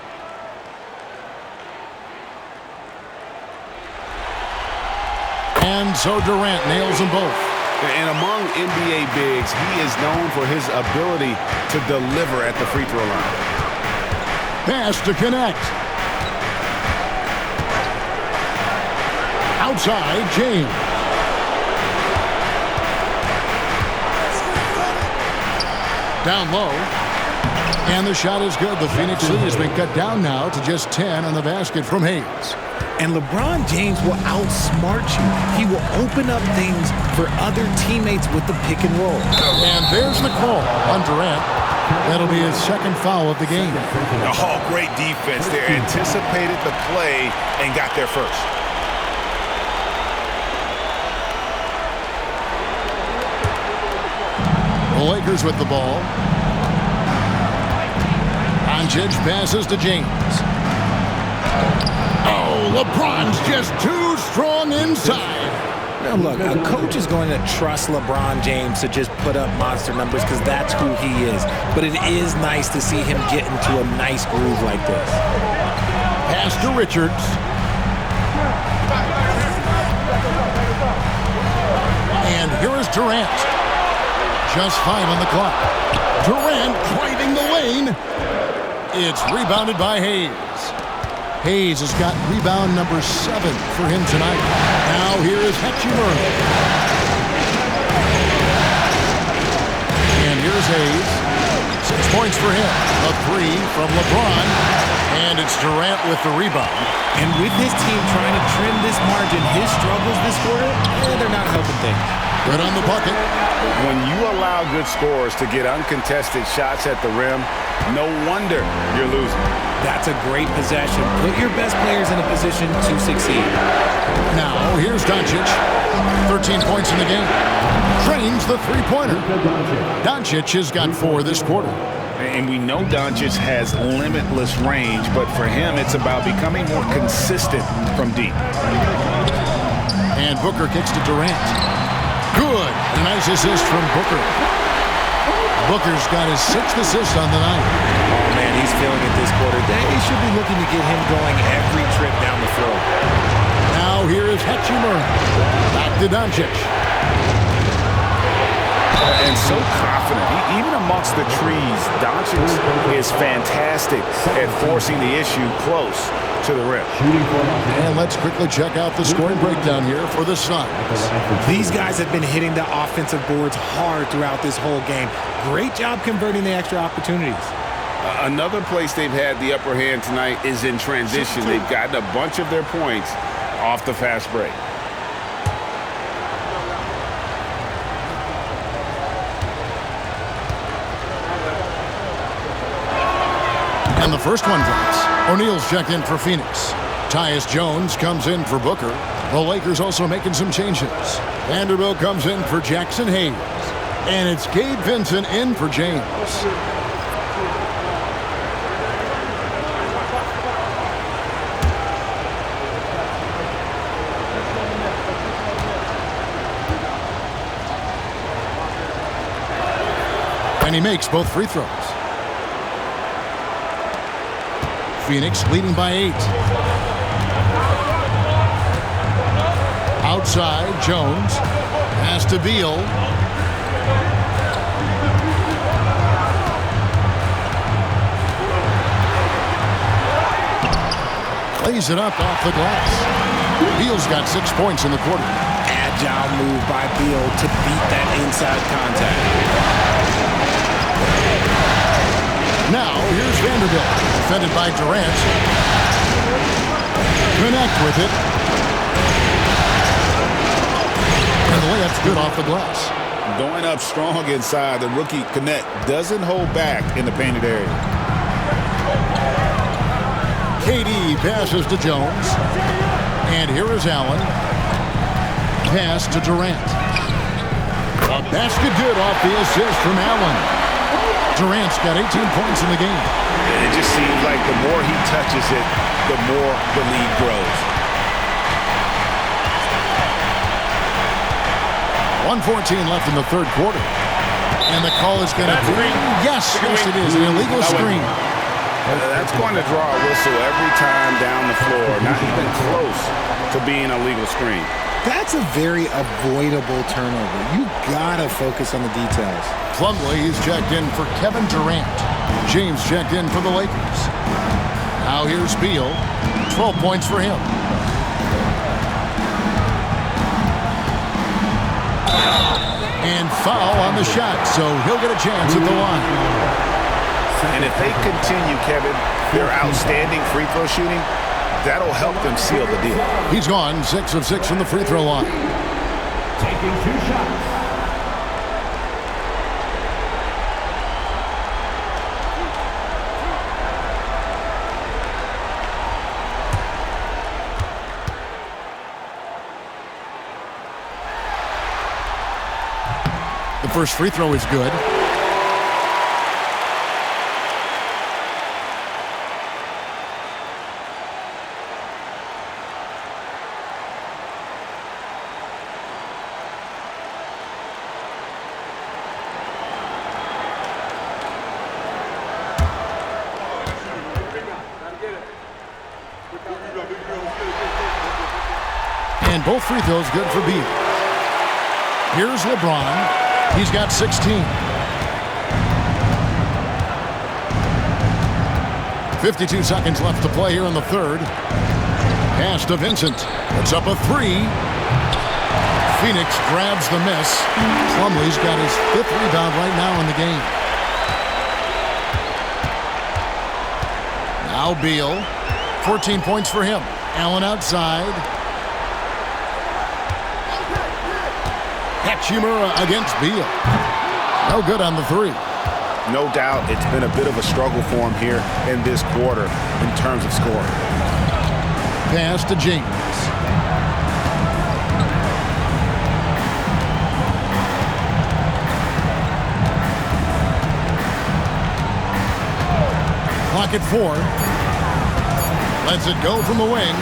And so Durant nails them both. And among NBA bigs, he is known for his ability to deliver at the free throw line. Pass to Connect. Outside, James. Down low. And the shot is good. The Phoenix lead has been cut down now to just 10 on the basket from Hayes. And LeBron James will outsmart you. He will open up things for other teammates with the pick and roll. And there's the call on Durant. That'll be his second foul of the game. Oh, great defense. They anticipated the play and got there first. The Lakers with the ball. Doncic passes to James. Oh, LeBron's just too strong inside. Now look, a coach is going to trust LeBron James to just put up monster numbers because that's who he is. But it is nice to see him get into a nice groove like this. Pass to Richards. And here is Durant. Just 5 on the clock. Durant driving the lane. It's rebounded by Hayes. Hayes has got rebound number 7 for him tonight. Now here is Hachimura. And here's Hayes. 6 points for him. A 3 from LeBron. And it's Durant with the rebound. And with his team trying to trim this margin, his struggles this quarter, they're not helping things. Good on the bucket. When you allow good scorers to get uncontested shots at the rim, no wonder you're losing. That's a great possession. Put your best players in a position to succeed. Now, here's Doncic. 13 points in the game. Trains the three-pointer. Doncic has got 4 this quarter. And we know Doncic has limitless range, but for him, it's about becoming more consistent from deep. And Booker kicks to Durant. Good. A nice assist from Booker. Booker's got his 6th assist on the night. Oh, man, he's feeling it this quarter. They should be looking to get him going every trip down the floor. Now here is Hachimura. Back to Doncic. And so confident. Even amongst the trees, Doncic is fantastic at forcing the issue close to the rim. And let's quickly check out the scoring breakdown here for the Suns. These guys have been hitting the offensive boards hard throughout this whole game. Great job converting the extra opportunities. Another place they've had the upper hand tonight is in transition. They've gotten a bunch of their points off the fast break. And the first one drops. O'Neal's checked in for Phoenix. Tyus Jones comes in for Booker. The Lakers also making some changes. Vanderbilt comes in for Jackson Hayes. And it's Gabe Vincent in for James. And he makes both free throws. Phoenix leading by 8. Outside, Jones. Pass to Beal. Lays it up off the glass. Beal's got 6 points in the quarter. Agile move by Beal to beat that inside contact. Now, here's Vanderbilt, defended by Durant. Connect with it. And the layup's good off the glass. Going up strong inside, the rookie Connect doesn't hold back in the painted area. KD passes to Jones. And here is Allen. Pass to Durant. A basket good off the assist from Allen. Durant's got 18 points in the game. It just seems like the more he touches it, the more the lead grows. 1:14 left in the third quarter. And the call is going to be... Yes, it is. An illegal screen. That's going to draw a whistle every time down the floor. Not even close to being a legal screen. That's a very avoidable turnover. You gotta focus on the details. Plumlee is checked in for Kevin Durant. James checked in for the Lakers. Now here's Beal. 12 points for him. And foul on the shot, so he'll get a chance at the line. And if they continue, Kevin, their outstanding free throw shooting, that'll help them seal the deal. He's gone 6 of 6 from the free throw line. Taking 2 shots. The first free throw is good. And both free throws good for Beal. Here's LeBron. He's got 16. 52 seconds left to play here in the third. Pass to Vincent. It's up a 3. Phoenix grabs the miss. Plumlee's got his 5th rebound right now in the game. Now Beal. 14 points for him. Allen outside. Hachimura against Beal. No good on the 3. No doubt it's been a bit of a struggle for him here in this quarter in terms of scoring. Pass to James. Clock at 4. Lets it go from the wing.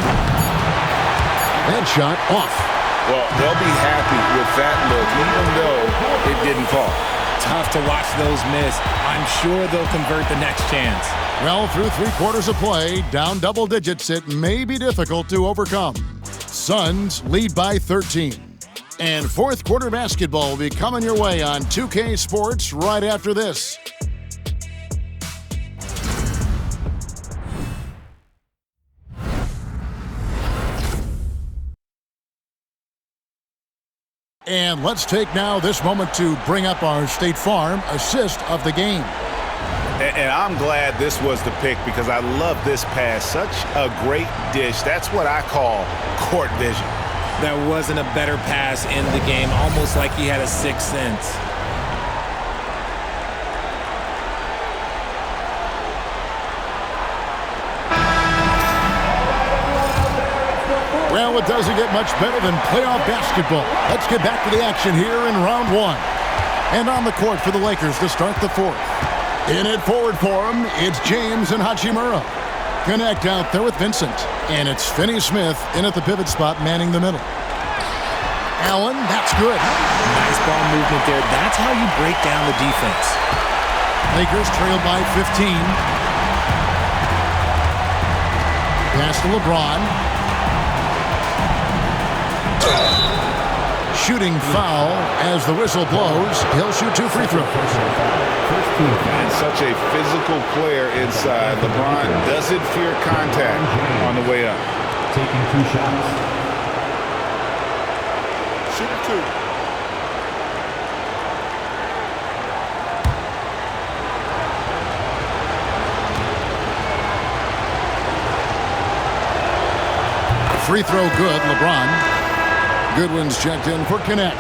That shot off. Well, they'll be happy with that look, even though it didn't fall. Tough to watch those miss. I'm sure they'll convert the next chance. Well, through 3 quarters of play, down double digits, it may be difficult to overcome. Suns lead by 13. And 4th quarter basketball will be coming your way on 2K Sports right after this. And let's take now this moment to bring up our State Farm assist of the game. And I'm glad this was the pick because I love this pass. Such a great dish. That's what I call court vision. There wasn't a better pass in the game, almost like he had a 6th sense. Well, it doesn't get much better than playoff basketball. Let's get back to the action here in round 1. And on the court for the Lakers to start the 4th. In it forward for him, it's James and Hachimura. Connect out there with Vincent. And it's Finney-Smith in at the pivot spot, manning the middle. Allen, that's good. Nice ball movement there. That's how you break down the defense. Lakers trail by 15. Pass to LeBron. Shooting foul as the whistle blows. He'll shoot 2 free throws. And such a physical player inside. LeBron doesn't fear contact on the way up. Taking 2 shots. Shoot 2. Free throw good, LeBron. Goodwin's checked in for Connect.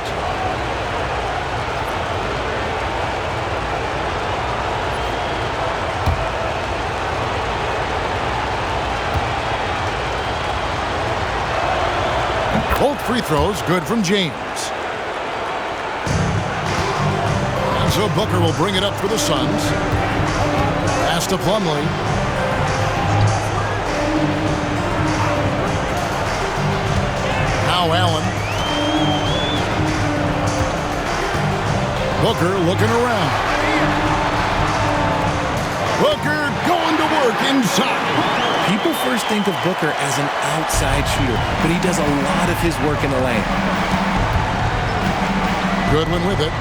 Both free throws good from James. And so Booker will bring it up for the Suns. Pass to Plumlee. Now Allen. Booker looking around. Booker going to work inside. People first think of Booker as an outside shooter, but he does a lot of his work in the lane. Goodwin with it.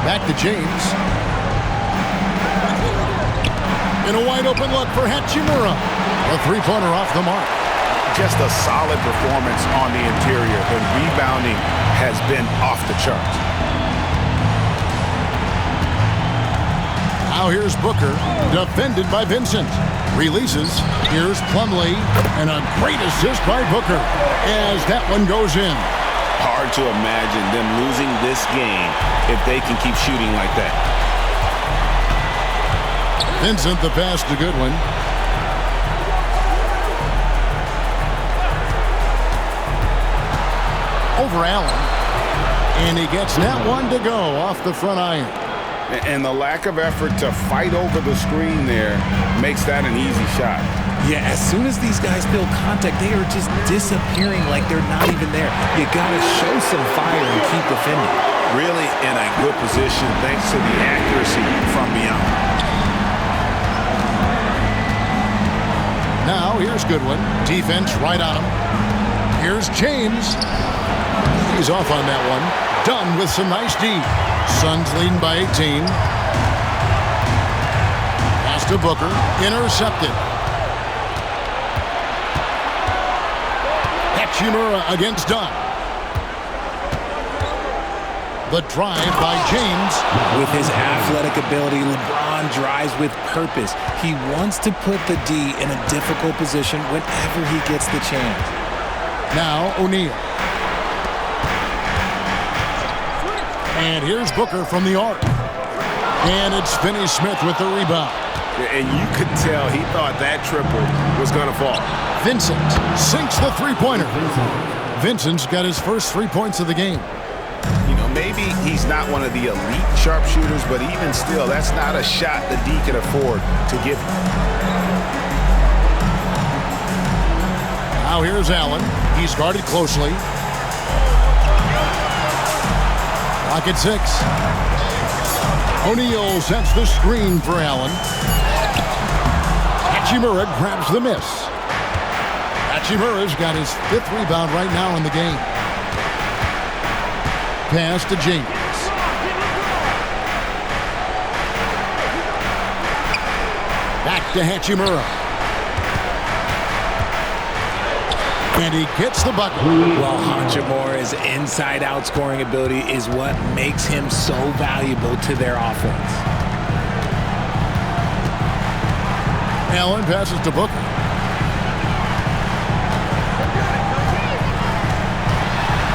Back to James. In a wide open look for Hachimura. A three-pointer off the mark. Just a solid performance on the interior. The rebounding has been off the charts. Now here's Booker, defended by Vincent. Releases. Here's Plumlee, and a great assist by Booker as that one goes in. Hard to imagine them losing this game if they can keep shooting like that. Vincent the pass to Goodwin. Over Allen. And he gets that one to go off the front iron. And the lack of effort to fight over the screen there makes that an easy shot. Yeah, as soon as these guys feel contact, they are just disappearing like they're not even there. You got to show some fire and keep defending. Really in a good position thanks to the accuracy from beyond. Now here's Goodwin. Defense right on him. Here's James. He's off on that one. Done with some nice D. Suns leading by 18. Pass to Booker. Intercepted. Hachimura against Dunn. The drive by James. With his athletic ability, LeBron drives with purpose. He wants to put the D in a difficult position whenever he gets the chance. Now O'Neal. And here's Booker from the arc. And it's Finney-Smith with the rebound. And you could tell he thought that triple was going to fall. Vincent sinks the three-pointer. Vincent's got his first 3 points of the game. You know, maybe he's not one of the elite sharpshooters, but even still, that's not a shot the D can afford to give him. Now here's Allen. He's guarded closely. Clock at 6. O'Neal sets the screen for Allen. Hachimura grabs the miss. Hachimura's got his 5th rebound right now in the game. Pass to James. Back to Hachimura. And he gets the bucket. Well, Hachimura's inside-out scoring ability is what makes him so valuable to their offense. Allen passes to Booker.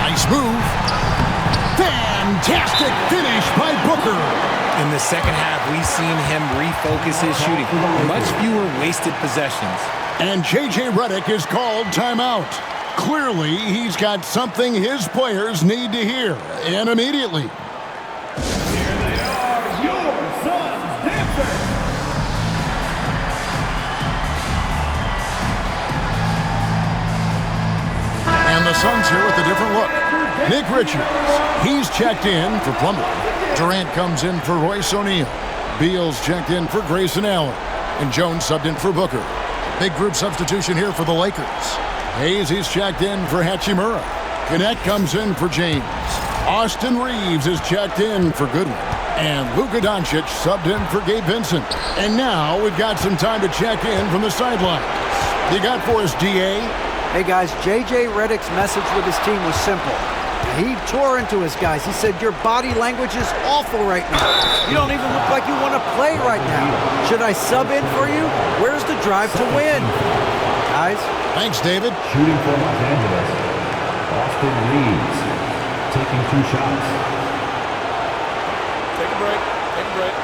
Nice move. Fantastic finish by Booker. In the second half, we've seen him refocus his shooting. Much fewer wasted possessions. And J.J. Redick is called timeout. Clearly, he's got something his players need to hear, and immediately. Here they are, your Suns dancers. And the Suns here with a different look. Nick Richards, he's checked in for Plumlee. Durant comes in for Royce O'Neal. Beal's checked in for Grayson Allen. And Jones subbed in for Booker. Big group substitution here for the Lakers. Hayes is checked in for Hachimura. Connect comes in for James. Austin Reeves is checked in for Goodwin. And Luka Doncic subbed in for Gabe Vincent. And now we've got some time to check in from the sidelines. You got for us, DA? Hey guys, JJ Redick's message with his team was simple. He tore into his guys. He said, your body language is awful right now. You don't even look like you want to play right now. Should I sub in for you? Where's the drive to win? Guys? Thanks, David. Shooting for Los Angeles, Austin Reeves, taking 2 shots. Take a break. Take a break.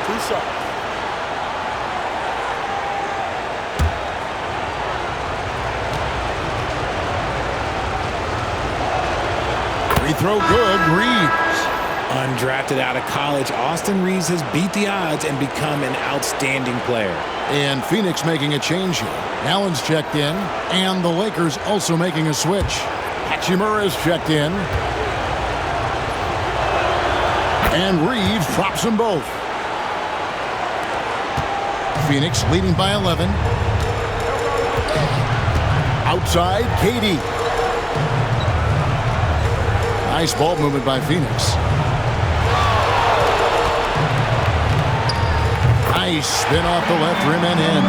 2 shots. Free throw good, Reeves. Undrafted out of college, Austin Reeves has beat the odds and become an outstanding player. And Phoenix making a change here. Allen's checked in, and the Lakers also making a switch. Hachimura is checked in. And Reeves drops them both. Phoenix leading by 11. Outside, KD. Nice ball movement by Phoenix. Nice spin off the left rim and in.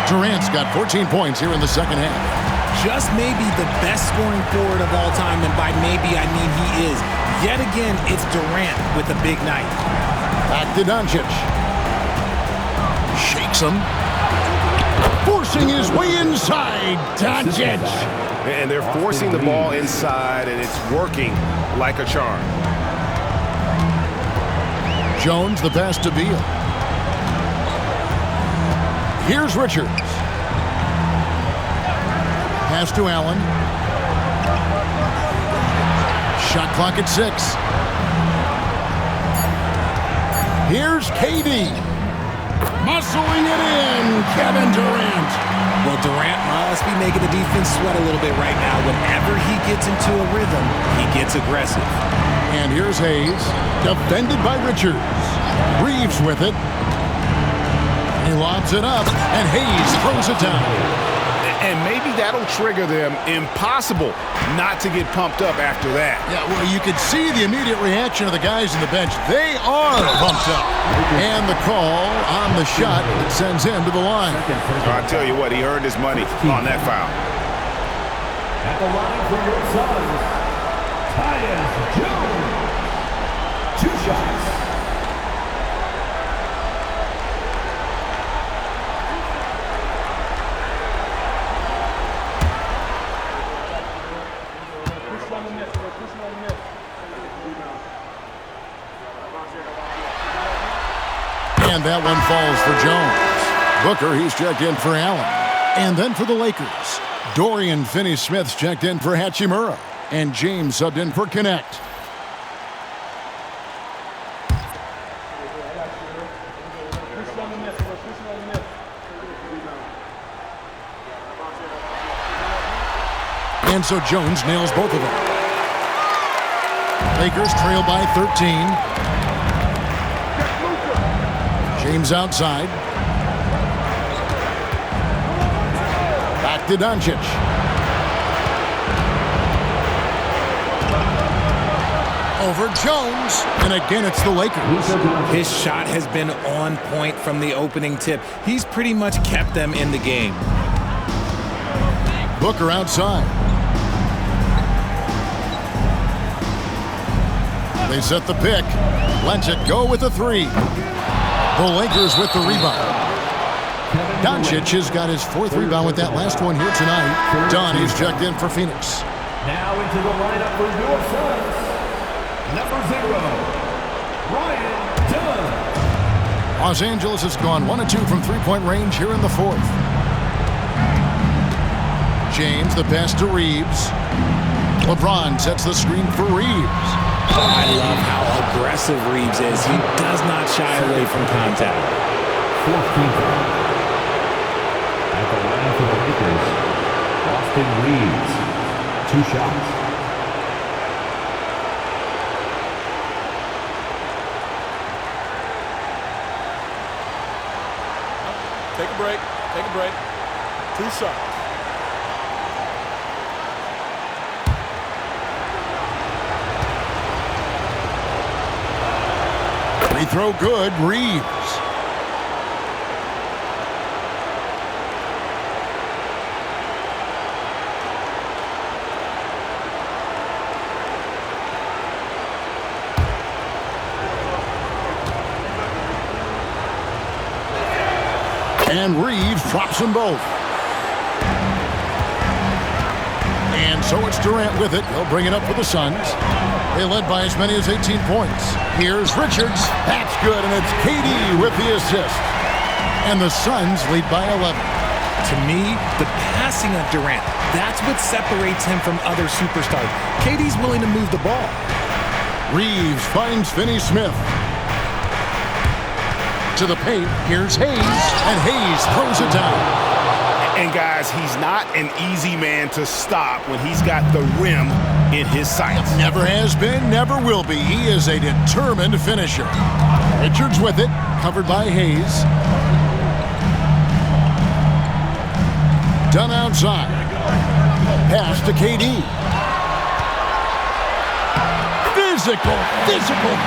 Durant's got 14 points here in the second half. Just maybe the best scoring forward of all time, and by maybe I mean he is. Yet again, it's Durant with a big night. Back to Doncic. Shakes him. Forcing his way inside. Doncic. And they're forcing the ball inside, and it's working like a charm. Jones, the pass to Beal. Here's Richards. Pass to Allen. Shot clock at 6. Here's KD. Muscling it in, Kevin Durant. Well, Durant must be making the defense sweat a little bit right now. Whenever he gets into a rhythm, he gets aggressive. And here's Hayes, defended by Richards. Reeves with it. He lobs it up, and Hayes throws it down. And maybe that'll trigger them. Impossible not to get pumped up after that. Yeah, well, you could see the immediate reaction of the guys in the bench. They are pumped up. And the call on the shot that sends him to the line. I'll tell you what, he earned his money on that foul. At the line for your Suns, Tyus Jones. 2 shots. And that one falls for Jones. Booker, he's checked in for Allen. And then for the Lakers, Dorian Finney-Smith's checked in for Hachimura. And James subbed in for Connect. And so Jones nails both of them. Lakers trail by 13. James outside. Back to Doncic. Over Jones. And again, it's the Lakers. His shot has been on point from the opening tip. He's pretty much kept them in the game. Booker outside. They set the pick. Lets it go with the 3. The Lakers with the rebound. Doncic has got his 4th rebound with that last one here tonight. Donnie's checked in for Phoenix. Now into the lineup for your Suns, number 0, Ryan Dunn. Los Angeles has gone 1 of 2 from 3-point range here in the 4th. James, the pass to Reeves. LeBron sets the screen for Reeves. I love how aggressive Reeves is. He does not shy away from contact. 14th. At the line for the Lakers, Austin Reeves. 2 shots. Take a break. Take a break. 2 shots. Free throw good. Reeves. And Reeves drops them both. And so it's Durant with it. He'll bring it up for the Suns. They led by as many as 18 points. Here's Richards. That's good, and it's KD with the assist. And the Suns lead by 11. To me, the passing of Durant, that's what separates him from other superstars. KD's willing to move the ball. Reeves finds Finney-Smith. To the paint, here's Hayes, and Hayes throws it down. And guys, he's not an easy man to stop when he's got the rim in his sights. Never has been, never will be. He is a determined finisher. Richards with it, covered by Hayes. Done outside. Pass to KD. Physical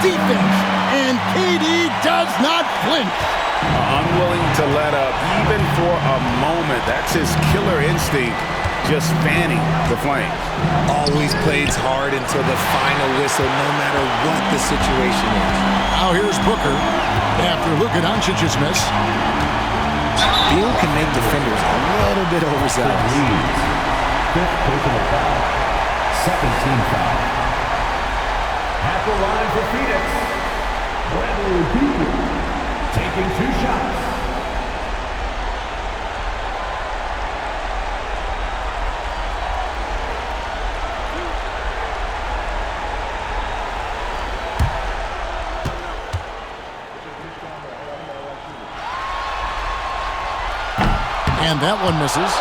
defense. And KD does not flinch. Unwilling to let up even for a moment. That's his killer instinct, just fanning the flames. Always plays hard until the final whistle, no matter what the situation is. Now here's Booker after Luka Doncic's miss. Beal can make defenders a little bit oversized. Fifth personal foul. Second team foul. At the line for Phoenix, Bradley Beal taking 2 shots. And that one misses.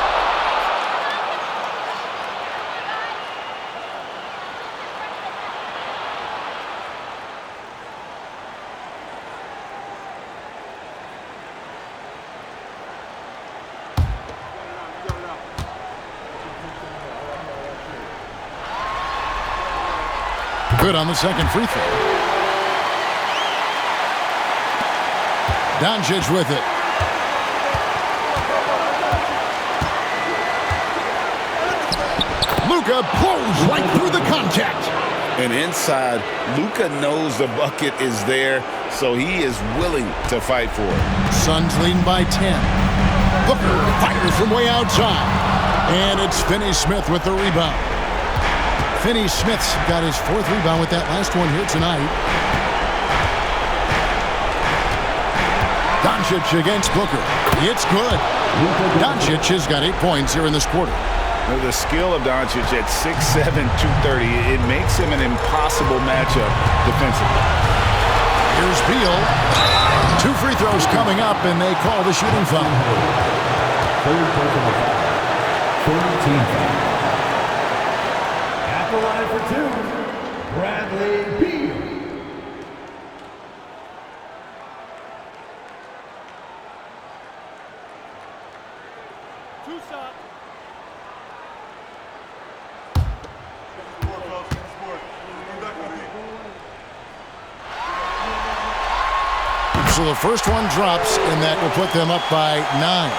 Good on the second free throw. Doncic with it. Luka blows right through the contact. And inside, Luka knows the bucket is there, so he is willing to fight for it. Suns leading by 10. Booker fires from way outside. And it's Finney-Smith with the rebound. Finney-Smith's got his 4th rebound with that last one here tonight. Doncic against Booker. It's good. Doncic has got 8 points here in this quarter. The skill of Doncic at 6'7", 230, it makes him an impossible matchup defensively. Here's Beal. 2 free throws coming up, and they call the shooting foul. Third personal foul. Third team foul. At the line for 2, Bradley Beal. So the first one drops, and that will put them up by 9.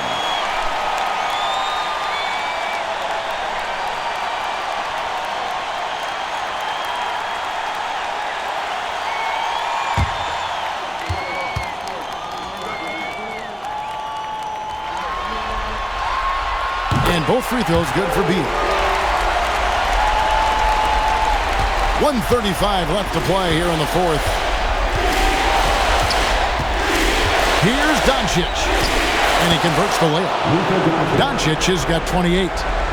And both free throws good for Beal. 1:35 left to play here in the 4th. Here's Doncic, and he converts the layup. Doncic has got 28.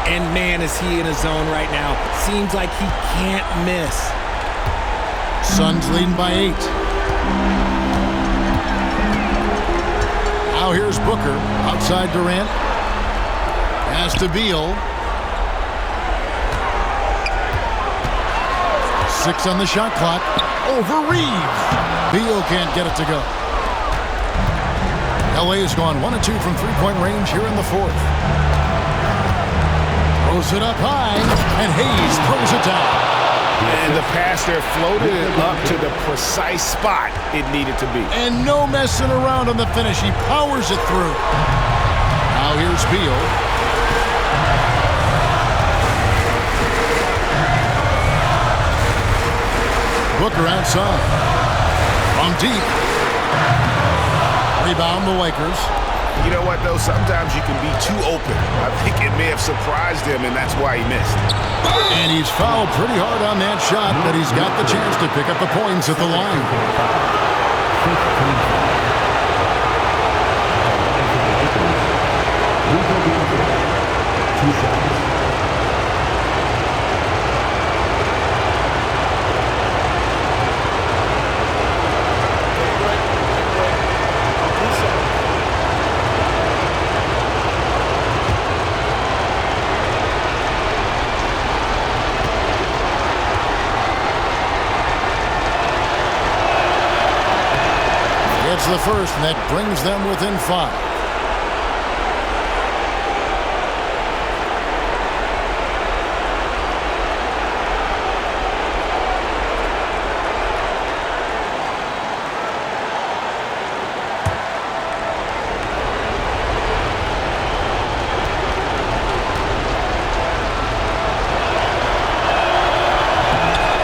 And man, is he in a zone right now. Seems like he can't miss. Suns leading by 8. Now here's Booker outside Durant. Pass to Beal. 6 on the shot clock. Over Reeves. Beal can't get it to go. LA has gone 1 of 2 from three-point range here in the fourth. Throws it up high, and Hayes throws it down. And the pass there floated it up to the precise spot it needed to be. And no messing around on the finish. He powers it through. Now here's Beal. Booker outside. From deep. Rebound the Lakers. You know what, though? Sometimes you can be too open. I think it may have surprised him, and that's why he missed. And he's fouled pretty hard on that shot, but he's got the chance to pick up the points at the line. It's the first, and that brings them within 5.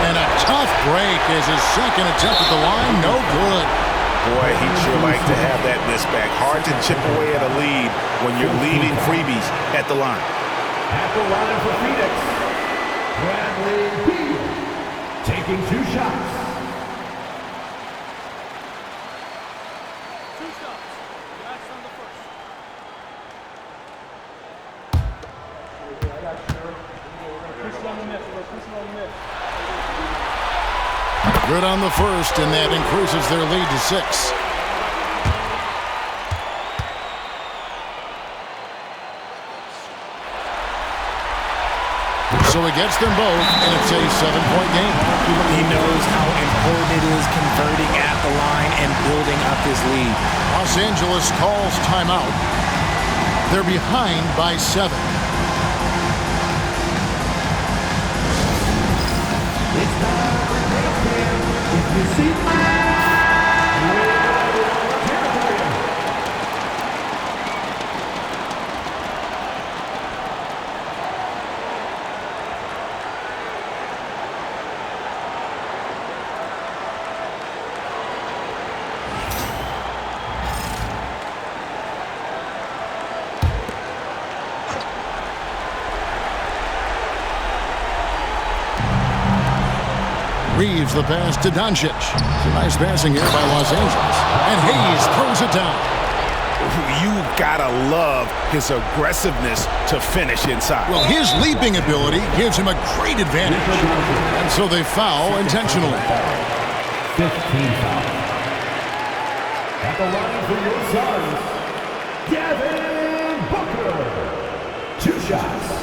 And a tough break is his second attempt at the line. No good. Boy, he'd sure like to have that miss back. Hard to chip away at a lead when you're leaving freebies at the line. At the line for Phoenix, Bradley Beal taking 2 shots. 2 shots. That's on the first. Push on the miss. Push on the miss. Good on the first, and that increases their lead to 6. So he gets them both, and it's a 7-point game. He knows how important it is converting at the line and building up his lead. Los Angeles calls timeout. They're behind by 7. It's time for Dance Cam. If you see Reeves the pass to Doncic. Nice passing here by Los Angeles. And Hayes throws it down. You gotta love his aggressiveness to finish inside. Well, his leaping ability gives him a great advantage. And so they foul intentionally. 15 fouls. At the line for your Suns, Devin Booker. 2 shots.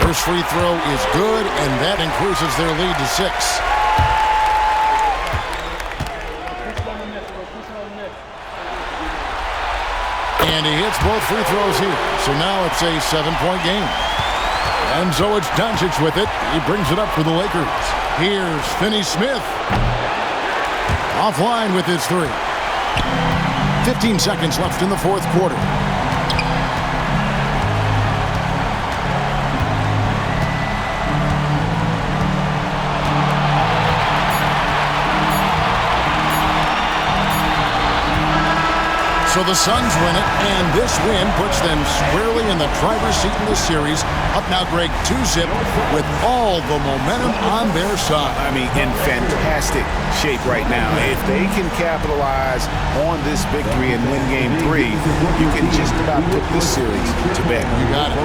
First free throw is good, and that increases their lead to 6. And he hits both free throws here. So now it's a 7-point game. And so it's Doncic with it. He brings it up for the Lakers. Here's Finney-Smith. Offline with his 3. 15 seconds left in the fourth quarter. So the Suns win it, and this win puts them squarely in the driver's seat in the series. Up now, Greg, 2-zip with all the momentum on their side. I mean, in fantastic shape right now. If they can capitalize on this victory and win Game 3, you can just about put this series to bed. You got it.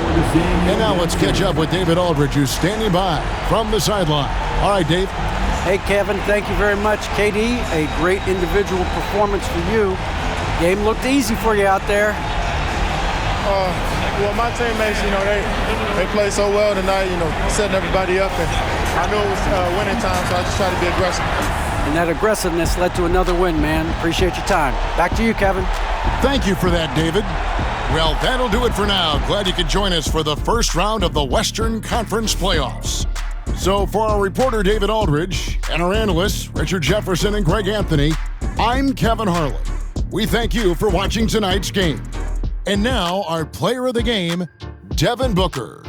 And now let's catch up with David Aldridge, who's standing by from the sideline. All right, Dave. Hey, Kevin, thank you very much. KD, a great individual performance for you. Game looked easy for you out there. Well, my teammates, they played so well tonight, setting everybody up. And I knew it was winning time, so I just tried to be aggressive. And that aggressiveness led to another win, man. Appreciate your time. Back to you, Kevin. Thank you for that, David. Well, that'll do it for now. Glad you could join us for the first round of the Western Conference playoffs. So for our reporter, David Aldridge, and our analysts, Richard Jefferson and Greg Anthony, I'm Kevin Harlan. We thank you for watching tonight's game. And now, our player of the game, Devin Booker.